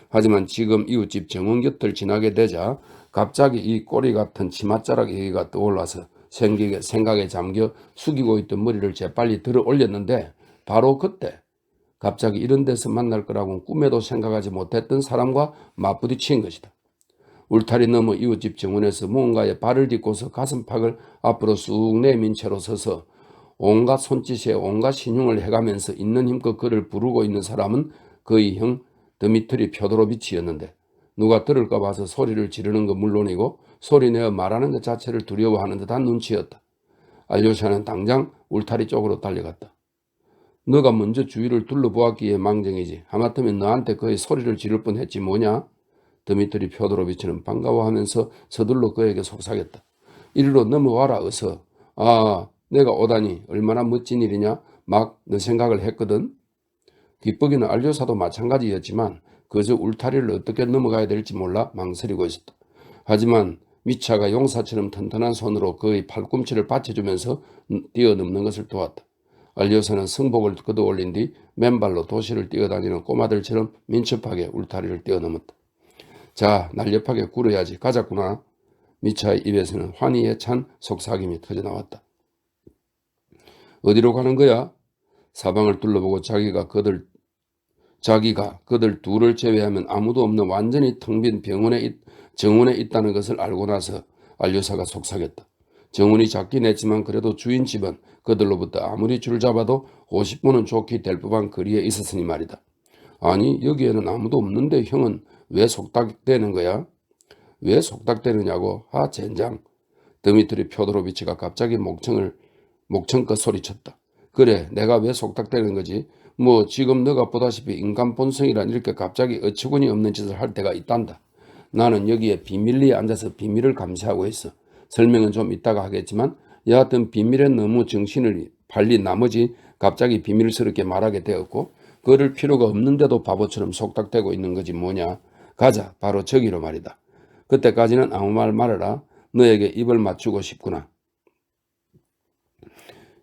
A: 하지만 지금 이웃집 정원 곁을 지나게 되자 갑자기 이 꼬리 같은 치맛자락 얘기가 떠올라서 생각에 잠겨 숙이고 있던 머리를 재빨리 들어 올렸는데 바로 그때 갑자기 이런 데서 만날 거라고는 꿈에도 생각하지 못했던 사람과 맞부딪힌 것이다. 울타리 너머 이웃집 정원에서 무언가에 발을 딛고서 가슴팍을 앞으로 쑥 내민 채로 서서 온갖 손짓에 온갖 신용을 해가면서 있는 힘껏 그를 부르고 있는 사람은 그의 형 드미트리 표도로비치였는데 누가 들을까 봐서 소리를 지르는 것 물론이고 소리내어 말하는 것 자체를 두려워하는 듯한 눈치였다. 알료샤는 당장 울타리 쪽으로 달려갔다. 너가 먼저 주위를 둘러보았기에 망정이지 하마터면 너한테 그의 소리를 지를 뻔했지 뭐냐? 드미트리 표도로비치는 반가워하면서 서둘러 그에게 속삭였다. 이리로 넘어와라 어서. 아, 내가 오다니 얼마나 멋진 일이냐? 막 너 생각을 했거든. 뒷버기는 알료사도 마찬가지였지만 그저 울타리를 어떻게 넘어가야 될지 몰라 망설이고 있었다. 하지만 미차가 용사처럼 튼튼한 손으로 그의 팔꿈치를 받쳐주면서 뛰어넘는 것을 도왔다. 알료사는 승복을 걷어올린 뒤 맨발로 도시를 뛰어다니는 꼬마들처럼 민첩하게 울타리를 뛰어넘었다. 자, 날렵하게 굴어야지. 가자꾸나. 미차의 입에서는 환희에 찬 속삭임이 터져나왔다. 어디로 가는 거야? 사방을 둘러보고 자기가 그들 둘을 제외하면 아무도 없는 완전히 텅 빈 정원에 있다는 것을 알고 나서 안료사가 속삭였다. 정원이 작긴 했지만 그래도 주인 집은 그들로부터 아무리 줄 잡아도 50분은 좋게 될 법한 거리에 있었으니 말이다. 아니, 여기에는 아무도 없는데 형은 왜 속닥대는 거야? 왜 속닥대느냐고? 아, 젠장. 드미트리 표도로비치가 갑자기 목청껏 소리쳤다. 그래, 내가 왜 속닥대는 거지? 뭐 지금 너가 보다시피 인간 본성이란 이렇게 갑자기 어처구니 없는 짓을 할 때가 있단다. 나는 여기에 비밀리에 앉아서 비밀을 감시하고 있어. 설명은 좀 이따가 하겠지만 여하튼 비밀에 너무 정신을 팔린 나머지 갑자기 비밀스럽게 말하게 되었고 그럴 필요가 없는데도 바보처럼 속닥대고 있는 거지 뭐냐. 가자, 바로 저기로 말이다. 그때까지는 아무 말 말아라. 너에게 입을 맞추고 싶구나.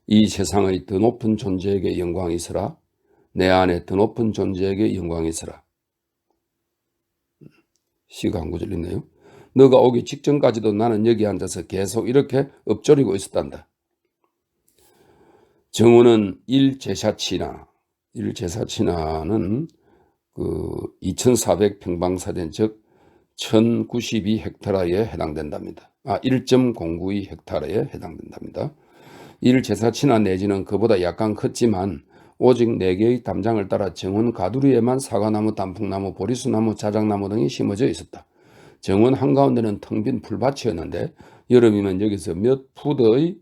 A: 이 세상의 더 높은 존재에게 영광이 있으라. 내 안에 더 높은 존재에게 영광이 있으라. 시가 한 구절 있네요. 너가 오기 직전까지도 나는 여기 앉아서 계속 이렇게 엎조리고 있었단다. 정원은 일제사치나는 그 2400평방사된 즉 1092헥타르에 해당된답니다. 1.092헥타르에 해당된답니다. 일제사치나 내지는 그보다 약간 컸지만 오직 4개의 담장을 따라 정원 가두리에만 사과나무, 단풍나무, 보리수나무, 자작나무 등이 심어져 있었다. 정원 한가운데는 텅 빈 풀밭이었는데 여름이면 여기서 몇 푸드는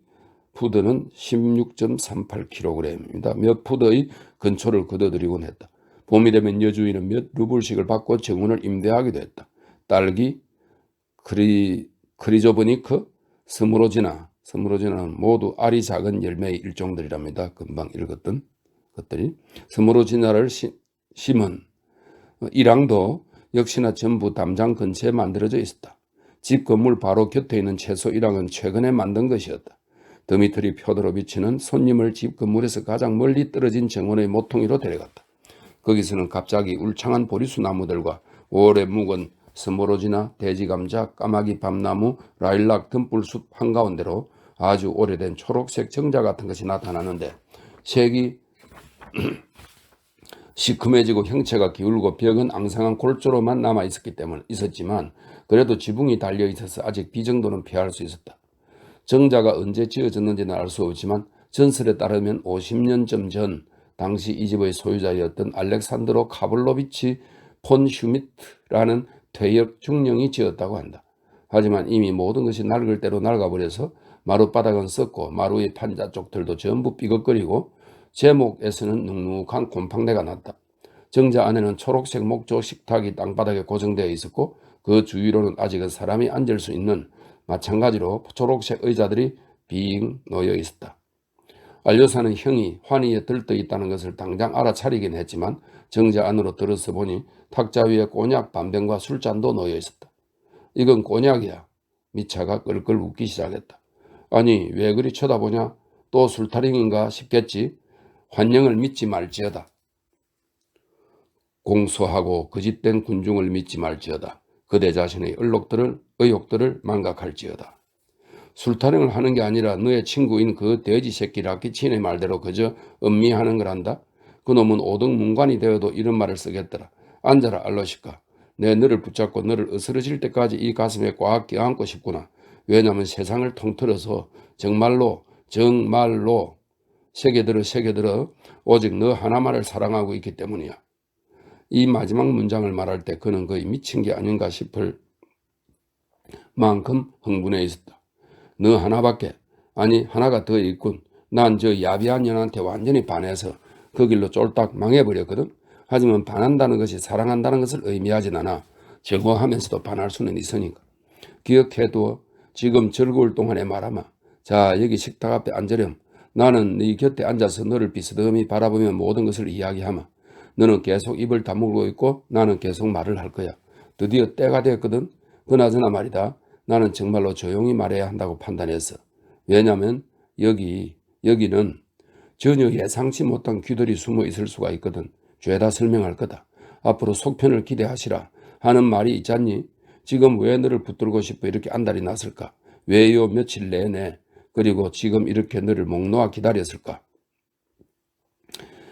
A: 16.38kg입니다. 몇 푸드의 근초를 거둬들이곤 했다. 봄이 되면 여주인은 몇 루블씩을 받고 정원을 임대하기도 했다. 딸기, 크리조브니크, 스무로지나는 모두 알이 작은 열매의 일종들이랍니다. 금방 읽었던 것들이. 스무로지나를 심은 일항도 역시나 전부 담장 근처에 만들어져 있었다. 집 건물 바로 곁에 있는 채소 일항은 최근에 만든 것이었다. 드미트리 표도로비치는 손님을 집 건물에서 가장 멀리 떨어진 정원의 모퉁이로 데려갔다. 거기서는 갑자기 울창한 보리수 나무들과 오래 묵은 스모로지나, 돼지감자, 까마귀 밤나무, 라일락 등불숲 한가운데로 아주 오래된 초록색 정자 같은 것이 나타나는데 색이 시큼해지고 형체가 기울고 벽은 앙상한 골조로만 있었지만 그래도 지붕이 달려 있어서 아직 비 정도는 피할 수 있었다. 정자가 언제 지어졌는지는 알 수 없지만 전설에 따르면 50년쯤 전 당시 이 집의 소유자였던 알렉산드로 카블로비치 폰 슈미트라는 퇴역 중령이 지었다고 한다. 하지만 이미 모든 것이 낡을 대로 낡아버려서 마룻바닥은 썩고 마루의 판자 쪽들도 전부 삐걱거리고 제목에서는 눅눅한 곰팡내가 났다. 정자 안에는 초록색 목조 식탁이 땅바닥에 고정되어 있었고 그 주위로는 아직은 사람이 앉을 수 있는 마찬가지로 초록색 의자들이 빙 놓여 있었다. 안료사는 형이 환희에 들떠 있다는 것을 당장 알아차리긴 했지만 정자 안으로 들어서 보니 탁자 위에 꼬냑 반병과 술잔도 놓여 있었다. 이건 꼬냑이야. 미차가 끌끌 웃기 시작했다. 아니, 왜 그리 쳐다보냐? 또 술타령인가 싶겠지. 환영을 믿지 말지어다. 공소하고 거짓된 군중을 믿지 말지어다. 그대 자신의 의욕들을 망각할지어다. 술타령을 하는 게 아니라 너의 친구인 그 돼지 새끼 라키친의 말대로 그저 음미하는 거란다. 그놈은 오등문관이 되어도 이런 말을 쓰겠더라. 앉아라 알로시카. 내 너를 붙잡고 너를 으스러질 때까지 이 가슴에 꽉 껴안고 싶구나. 왜냐하면 세상을 통틀어서 정말로 새겨들어 오직 너 하나만을 사랑하고 있기 때문이야. 이 마지막 문장을 말할 때 그는 거의 미친 게 아닌가 싶을 만큼 흥분해 있었다. 너 하나밖에, 아니 하나가 더 있군. 난 저 야비한 년한테 완전히 반해서 그 길로 쫄딱 망해버렸거든. 하지만 반한다는 것이 사랑한다는 것을 의미하진 않아. 즐거워하면서도 반할 수는 있으니까. 기억해두어. 지금 즐거울 동안에 말하마. 자, 여기 식탁 앞에 앉으렴. 나는 네 곁에 앉아서 너를 비스듬히 바라보며 모든 것을 이야기하마. 너는 계속 입을 다물고 있고 나는 계속 말을 할 거야. 드디어 때가 되었거든. 그나저나 말이다. 나는 정말로 조용히 말해야 한다고 판단했어. 왜냐하면 여기는 전혀 예상치 못한 귀들이 숨어 있을 수가 있거든. 죄다 설명할 거다. 앞으로 속편을 기대하시라 하는 말이 있잖니. 지금 왜 너를 붙들고 싶어 이렇게 안달이 났을까? 왜요 며칠 내내 그리고 지금 이렇게 너를 목 놓아 기다렸을까?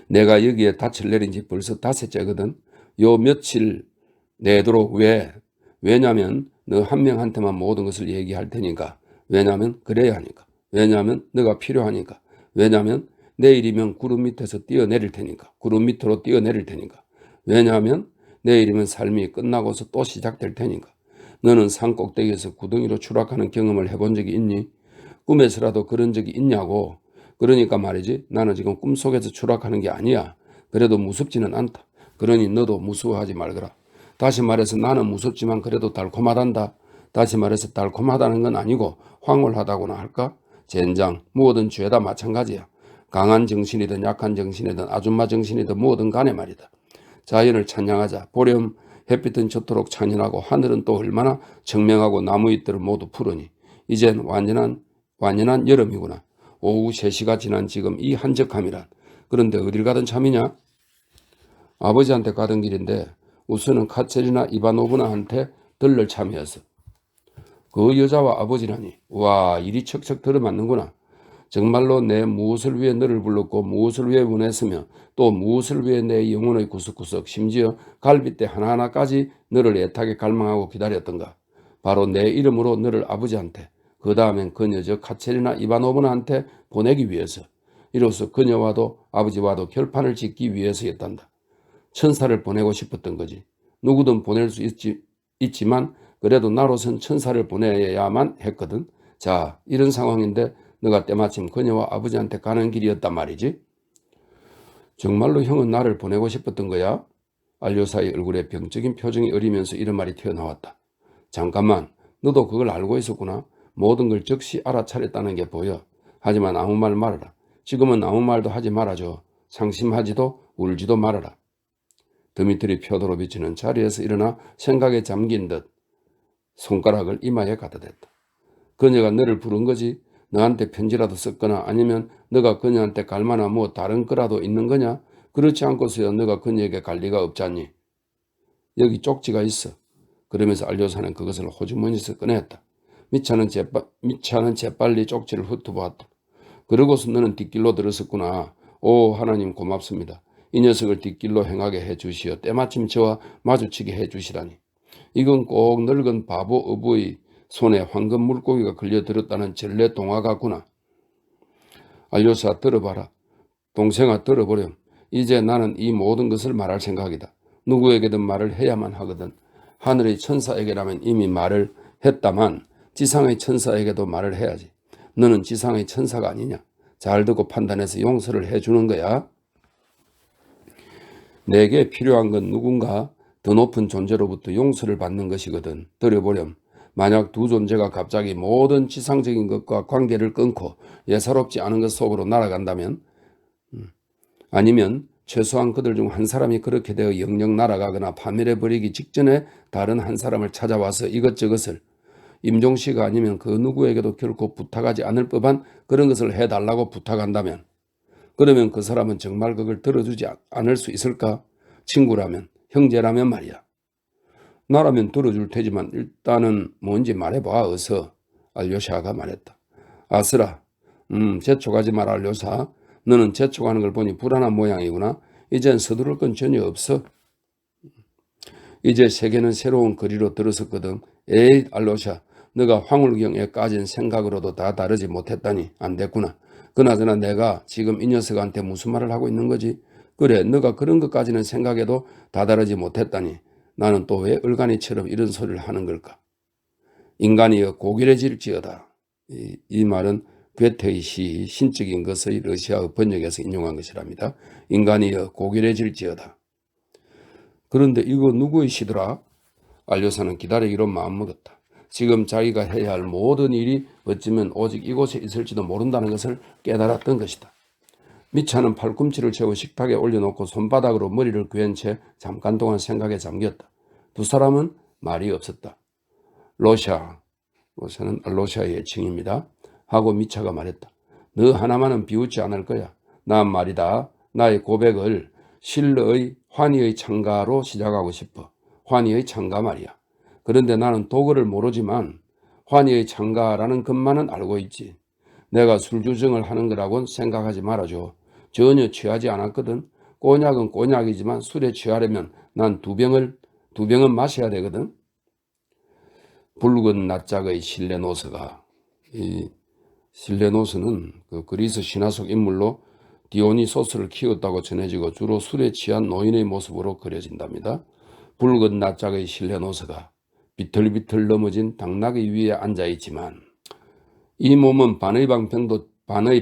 A: 내가 여기에 닻을 내린 지 벌써 5째거든. 요 며칠 내도록 왜? 왜냐면 너 한 명한테만 모든 것을 얘기할 테니까. 왜냐면 그래야 하니까. 왜냐면 너가 필요하니까. 왜냐면 내일이면 구름 밑에서 뛰어내릴 테니까. 구름 밑으로 뛰어내릴 테니까. 왜냐하면 내일이면 삶이 끝나고서 또 시작될 테니까. 너는 산 꼭대기에서 구덩이로 추락하는 경험을 해본 적이 있니? 꿈에서라도 그런 적이 있냐고. 그러니까 말이지 나는 지금 꿈속에서 추락하는 게 아니야. 그래도 무섭지는 않다. 그러니 너도 무서워하지 말거라. 다시 말해서 나는 무섭지만 그래도 달콤하단다. 다시 말해서 달콤하다는 건 아니고 황홀하다고나 할까? 젠장 뭐든 죄다 마찬가지야. 강한 정신이든 약한 정신이든 아줌마 정신이든 뭐든 간에 말이다. 자연을 찬양하자. 보렴 햇빛은 저토록 찬연하고 하늘은 또 얼마나 청명하고 나무잎들은 모두 푸르니 이젠 완연한 여름이구나. 오후 3시가 지난 지금 이 한적함이란. 그런데 어딜 가든 참이냐? 아버지한테 가던 길인데 우선은 카체리나 이바노브나한테 들를 참이었어. 그 여자와 아버지라니. 와 일이 척척 들어맞는구나. 정말로 내 무엇을 위해 너를 불렀고 무엇을 위해 보냈으며 또 무엇을 위해 내 영혼의 구석구석 심지어 갈빗대 하나하나까지 너를 애타게 갈망하고 기다렸던가. 바로 내 이름으로 너를 아버지한테 그 다음엔 그녀 카체리나 이바노브나한테 보내기 위해서 이로써 그녀와도 아버지와도 결판을 짓기 위해서였단다. 천사를 보내고 싶었던 거지. 누구든 보낼 수 있지만 그래도 나로선 천사를 보내야만 했거든. 자 이런 상황인데 너가 때마침 그녀와 아버지한테 가는 길이었단 말이지. 정말로 형은 나를 보내고 싶었던 거야? 알료사의 얼굴에 병적인 표정이 어리면서 이런 말이 튀어나왔다. 잠깐만 너도 그걸 알고 있었구나. 모든 걸 즉시 알아차렸다는 게 보여. 하지만 아무 말 말아라. 지금은 아무 말도 하지 말아줘. 상심하지도 울지도 말아라. 드미트리 펴도로비치는 자리에서 일어나 생각에 잠긴 듯 손가락을 이마에 갖다 댔다. 그녀가 너를 부른 거지? 너한테 편지라도 썼거나 아니면 너가 그녀한테 갈 만한 뭐 다른 거라도 있는 거냐? 그렇지 않고서야 너가 그녀에게 갈 리가 없잖니. 여기 쪽지가 있어. 그러면서 알료사는 그것을 호주머니에서 꺼냈다. 미차는 재빨리 쪽지를 훑어보았다. 그러고서 너는 뒷길로 들었었구나. 오 하나님 고맙습니다. 이 녀석을 뒷길로 행하게 해주시어 때마침 저와 마주치게 해주시다니. 이건 꼭 늙은 바보 어부의 손에 황금 물고기가 걸려들었다는 전래 동화 같구나. 알료사 들어봐라. 동생아 들어보렴. 이제 나는 이 모든 것을 말할 생각이다. 누구에게든 말을 해야만 하거든. 하늘의 천사에게라면 이미 말을 했다만 지상의 천사에게도 말을 해야지. 너는 지상의 천사가 아니냐. 잘 듣고 판단해서 용서를 해주는 거야. 내게 필요한 건 누군가 더 높은 존재로부터 용서를 받는 것이거든. 들어보렴. 만약 두 존재가 갑자기 모든 지상적인 것과 관계를 끊고 예사롭지 않은 것 속으로 날아간다면 아니면 최소한 그들 중 한 사람이 그렇게 되어 영영 날아가거나 파멸해버리기 직전에 다른 한 사람을 찾아와서 이것저것을 임종씨가 아니면 그 누구에게도 결코 부탁하지 않을 법한 그런 것을 해달라고 부탁한다면 그러면 그 사람은 정말 그걸 들어주지 않을 수 있을까? 친구라면, 형제라면 말이야. 나라면 들어줄 테지만 일단은 뭔지 말해봐 어서. 알료샤가 말했다. 아스라, 재촉하지 마라 알료사. 너는 재촉하는 걸 보니 불안한 모양이구나. 이젠 서두를 건 전혀 없어. 이제 세계는 새로운 거리로 들어섰거든. 에이 알료샤, 너가 황홀경에 까진 생각으로도 다 다르지 못했다니 안 됐구나. 그나저나 내가 지금 이 녀석한테 무슨 말을 하고 있는 거지? 그래 너가 그런 것까지는 생각해도 다다르지 못했다니 나는 또 왜 얼간이처럼 이런 소리를 하는 걸까? 인간이여 고결해질지어다. 이 말은 괴테의 시 신적인 것의 러시아어 번역에서 인용한 것이랍니다. 인간이여 고결해질지어다. 그런데 이거 누구의 시더라? 알료사는 기다리기로 마음먹었다. 지금 자기가 해야 할 모든 일이 어쩌면 오직 이곳에 있을지도 모른다는 것을 깨달았던 것이다. 미차는 팔꿈치를 채워 식탁에 올려놓고 손바닥으로 머리를 괴한 채 잠깐 동안 생각에 잠겼다. 두 사람은 말이 없었다. 로샤는 알로샤의 애칭입니다. 하고 미차가 말했다. 너 하나만은 비웃지 않을 거야. 난 말이다. 나의 고백을 실러의 환희의 창가로 시작하고 싶어. 환희의 창가 말이야. 그런데 나는 도거를 모르지만 환희의 창가라는 것만은 알고 있지. 내가 술주정을 하는 거라고는 생각하지 말아줘. 전혀 취하지 않았거든. 꼬냑은 꼬냑이지만 술에 취하려면 난 두 병은 마셔야 되거든. 붉은 낯짝의 실레노스가, 이 실레노스는 그 그리스 신화 속 인물로 디오니소스를 키웠다고 전해지고 주로 술에 취한 노인의 모습으로 그려진답니다. 붉은 낯짝의 실레노스가 비틀비틀 넘어진 당나귀 위에 앉아있지만 이 몸은 반의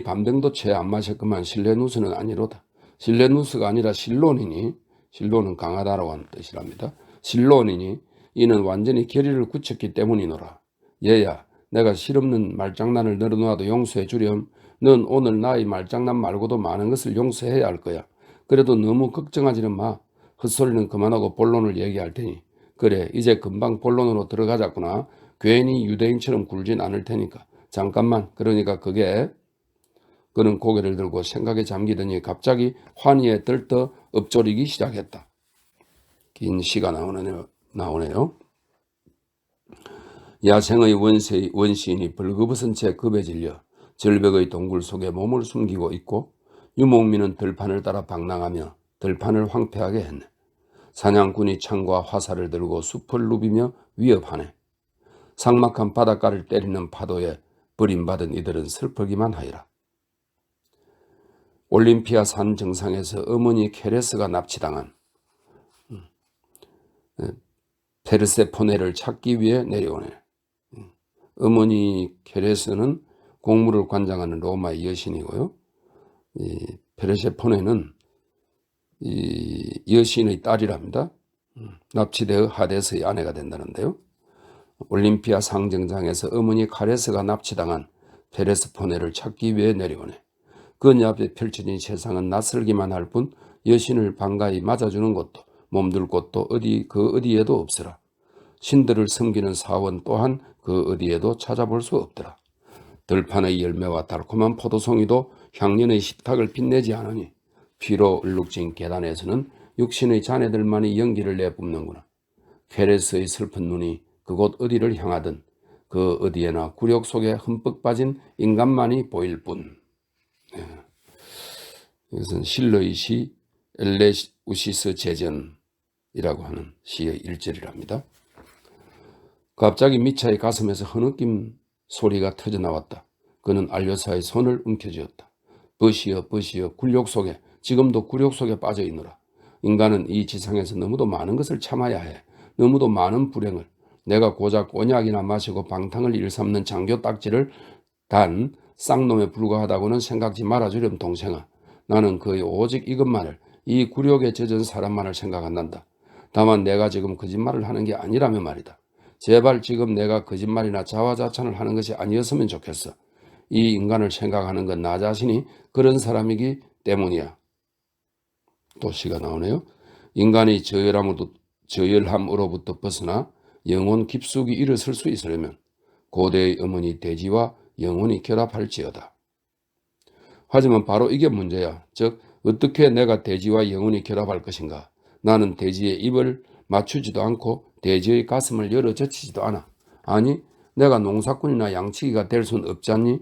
A: 반병도 채 안 마셨구만. 실레누스는 아니로다. 실레누스가 아니라 실론이니, 실론은 강하다라고 하는 뜻이랍니다. 실론이니 이는 완전히 결의를 굳혔기 때문이노라. 얘야, 내가 실없는 말장난을 늘어놓아도 용서해 주렴. 넌 오늘 나의 말장난 말고도 많은 것을 용서해야 할 거야. 그래도 너무 걱정하지는 마. 헛소리는 그만하고 본론을 얘기할 테니. 그래, 이제 금방 본론으로 들어가자꾸나. 괜히 유대인처럼 굴진 않을 테니까. 잠깐만. 그러니까 그는 고개를 들고 생각에 잠기더니 갑자기 환희에 들떠 읊조리기 시작했다. 긴 시가 나오네요. 야생의 원시인이 벌거벗은 채 급에 질려 절벽의 동굴 속에 몸을 숨기고 있고 유목민은 들판을 따라 방랑하며 들판을 황폐하게 했네. 사냥꾼이 창과 화살을 들고 숲을 누비며 위협하네. 삭막한 바닷가를 때리는 파도에 버림받은 이들은 슬프기만 하리라. 올림피아 산 정상에서 어머니 케레스가 납치당한 페르세포네를 찾기 위해 내려오네. 어머니 케레스는 공물을 관장하는 로마의 여신이고요. 이 페르세포네는 이 여신의 딸이랍니다. 납치되어 하데스의 아내가 된다는데요. 올림피아 상정장에서 어머니 카레스가 납치당한 페르세포네를 찾기 위해 내려오네. 그녀 앞에 펼쳐진 세상은 낯설기만 할 뿐 여신을 반가이 맞아주는 곳도 몸둘 곳도 어디에도 없으라. 신들을 섬기는 사원 또한 그 어디에도 찾아볼 수 없더라. 들판의 열매와 달콤한 포도송이도 향년의 식탁을 빛내지 않으니 피로 얼룩진 계단에서는 육신의 자네들만이 연기를 내뿜는구나. 케레스의 슬픈 눈이 그곳 어디를 향하든 그 어디에나 굴욕 속에 흠뻑 빠진 인간만이 보일 뿐. 이것은 실러의 시 엘레우시스 제전이라고 하는 시의 1절이랍니다. 갑자기 미차의 가슴에서 흐느낌 소리가 터져나왔다. 그는 알료사의 손을 움켜쥐었다. 버시어 굴욕 속에, 지금도 굴욕 속에 빠져있노라. 인간은 이 지상에서 너무도 많은 것을 참아야 해. 너무도 많은 불행을. 내가 고작 꼬냑이나 마시고 방탕을 일삼는 장교 딱지를 단 쌍놈에 불과하다고는 생각지 말아주렴 동생아. 나는 거의 오직 이것만을, 이 굴욕에 젖은 사람만을 생각한단다. 다만 내가 지금 거짓말을 하는 게 아니라면 말이다. 제발 지금 내가 거짓말이나 자화자찬을 하는 것이 아니었으면 좋겠어. 이 인간을 생각하는 건 나 자신이 그런 사람이기 때문이야. 또 시가 나오네요. 인간이 저열함으로부터 벗어나 영혼 깊숙이 일어설 수 있으려면 고대의 어머니 대지와 영혼이 결합할지어다. 하지만 바로 이게 문제야. 즉 어떻게 내가 대지와 영혼이 결합할 것인가. 나는 대지의 입을 맞추지도 않고 대지의 가슴을 열어젖히지도 않아. 아니 내가 농사꾼이나 양치기가 될 순 없지 않니?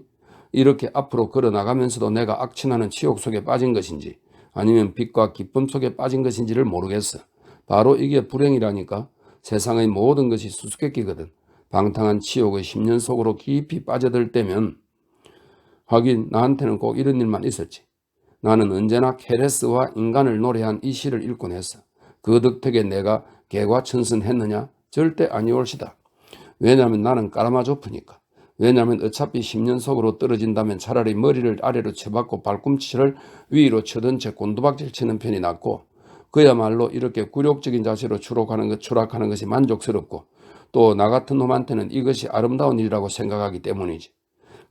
A: 이렇게 앞으로 걸어나가면서도 내가 악취나는 치욕 속에 빠진 것인지 아니면 빛과 기쁨 속에 빠진 것인지를 모르겠어. 바로 이게 불행이라니까. 세상의 모든 것이 수수께끼거든. 방탕한 치욕의 10년 속으로 깊이 빠져들 때면 하긴 나한테는 꼭 이런 일만 있었지. 나는 언제나 케레스와 인간을 노래한 이 시를 읽곤 했어. 그 덕택에 내가 개과천선했느냐? 절대 아니올시다. 왜냐하면 나는 까라마조프니까. 왜냐하면 어차피 10년 속으로 떨어진다면 차라리 머리를 아래로 쳐박고 발꿈치를 위로 쳐든 채 곤두박질 치는 편이 낫고 그야말로 이렇게 굴욕적인 자세로 추락하는 것이 만족스럽고 또 나 같은 놈한테는 이것이 아름다운 일이라고 생각하기 때문이지.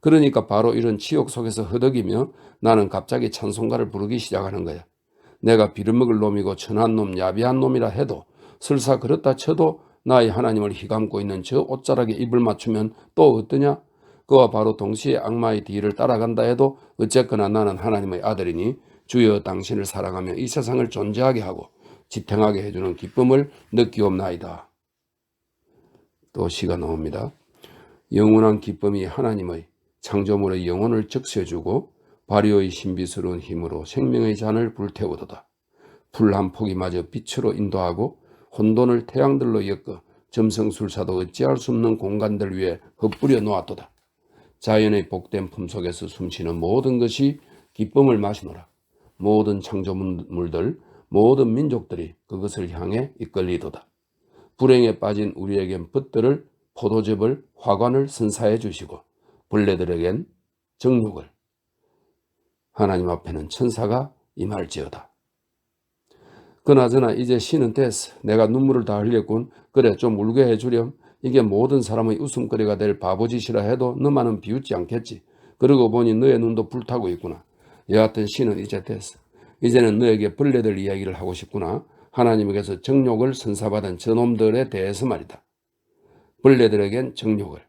A: 그러니까 바로 이런 치욕 속에서 허덕이며 나는 갑자기 찬송가를 부르기 시작하는 거야. 내가 빌어먹을 놈이고 천한 놈, 야비한 놈이라 해도 설사 그렇다 쳐도 나의 하나님을 휘감고 있는 저 옷자락에 입을 맞추면 또 어떠냐? 그와 바로 동시에 악마의 뒤를 따라간다 해도 어쨌거나 나는 하나님의 아들이니 주여 당신을 사랑하며 이 세상을 존재하게 하고 지탱하게 해주는 기쁨을 느끼옵나이다. 또 시가 나옵니다. 영원한 기쁨이 하나님의 창조물의 영혼을 적셔주고 발효의 신비스러운 힘으로 생명의 잔을 불태우도다. 풀 한 폭이 마저 빛으로 인도하고 혼돈을 태양들로 엮어 점성술사도 어찌할 수 없는 공간들 위에 흩뿌려 놓았도다. 자연의 복된 품속에서 숨쉬는 모든 것이 기쁨을 마시노라. 모든 창조물들, 모든 민족들이 그것을 향해 이끌리도다. 불행에 빠진 우리에겐 붓들을, 포도즙을, 화관을 선사해 주시고 벌레들에겐 정욕을, 하나님 앞에는 천사가 임할지어다. 그나저나 이제 시는 됐어. 내가 눈물을 다 흘렸군. 그래 좀 울게 해주렴. 이게 모든 사람의 웃음거리가 될 바보짓이라 해도 너만은 비웃지 않겠지. 그러고 보니 너의 눈도 불타고 있구나. 여하튼 시는 이제 됐어. 이제는 너에게 벌레들 이야기를 하고 싶구나. 하나님에게서 정욕을 선사받은 저놈들에 대해서 말이다. 벌레들에겐 정욕을.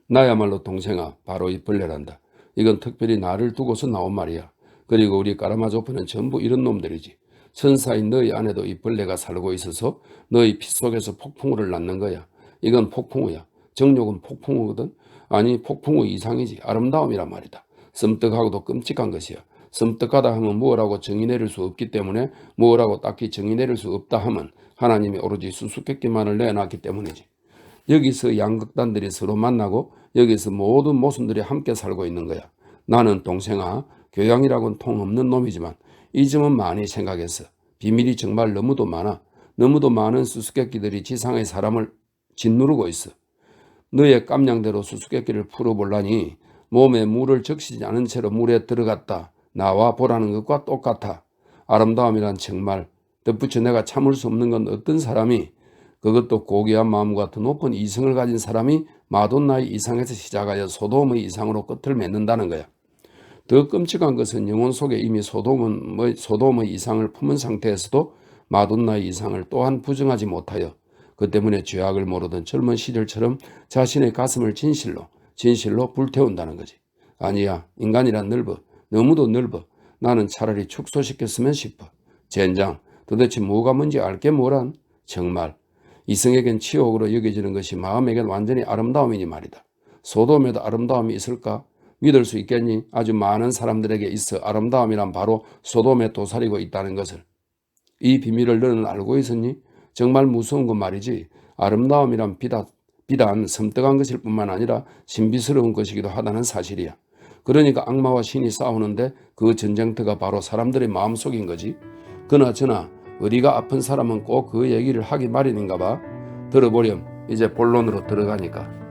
A: 나야말로 동생아, 바로 이 벌레란다. 이건 특별히 나를 두고서 나온 말이야. 그리고 우리 까라마조프는 전부 이런 놈들이지. 선사인 너희 안에도 이 벌레가 살고 있어서 너희 피 속에서 폭풍우를 낳는 거야. 이건 폭풍우야. 정욕은 폭풍우거든. 아니 폭풍우 이상이지. 아름다움이란 말이다. 섬뜩하고도 끔찍한 것이야. 섬뜩하다 하면 무엇라고 정의 내릴 수 없기 때문에 무엇라고 딱히 정의 내릴 수 없다 하면 하나님이 오로지 수수께끼만을 내놨기 때문이지. 여기서 양극단들이 서로 만나고 여기서 모든 모순들이 함께 살고 있는 거야. 나는 동생아, 교양이라고는 통없는 놈이지만 이 점은 많이 생각했어. 비밀이 정말 너무도 많아. 너무도 많은 수수께끼들이 지상의 사람을 짓누르고 있어. 너의 깜냥대로 수수께끼를 풀어보려니 몸에 물을 적시지 않은 채로 물에 들어갔다 나와 보라는 것과 똑같아. 아름다움이란 정말 덧붙여 내가 참을 수 없는 건 어떤 사람이, 그것도 고귀한 마음과 더 높은 이성을 가진 사람이 마돈나의 이상에서 시작하여 소돔의 이상으로 끝을 맺는다는 거야. 더 끔찍한 것은 영혼 속에 이미 소돔의 이상을 품은 상태에서도 마돈나의 이상을 또한 부정하지 못하여 그 때문에 죄악을 모르던 젊은 시절처럼 자신의 가슴을 진실로 불태운다는 거지. 아니야, 인간이란 넓어. 너무도 넓어. 나는 차라리 축소시켰으면 싶어. 젠장, 도대체 뭐가 뭔지 알게 뭐란? 정말 이성에겐 치욕으로 여겨지는 것이 마음에겐 완전히 아름다움이니 말이다. 소돔에도 아름다움이 있을까? 믿을 수 있겠니? 아주 많은 사람들에게 있어 아름다움이란 바로 소돔에 도사리고 있다는 것을. 이 비밀을 너는 알고 있었니? 정말 무서운 건 말이지. 아름다움이란 비단 섬뜩한 것일 뿐만 아니라 신비스러운 것이기도 하다는 사실이야. 그러니까 악마와 신이 싸우는데 그 전쟁터가 바로 사람들의 마음속인 거지. 그나저나 의리가 아픈 사람은 꼭 그 얘기를 하기 마련인가 봐. 들어보렴. 이제 본론으로 들어가니까.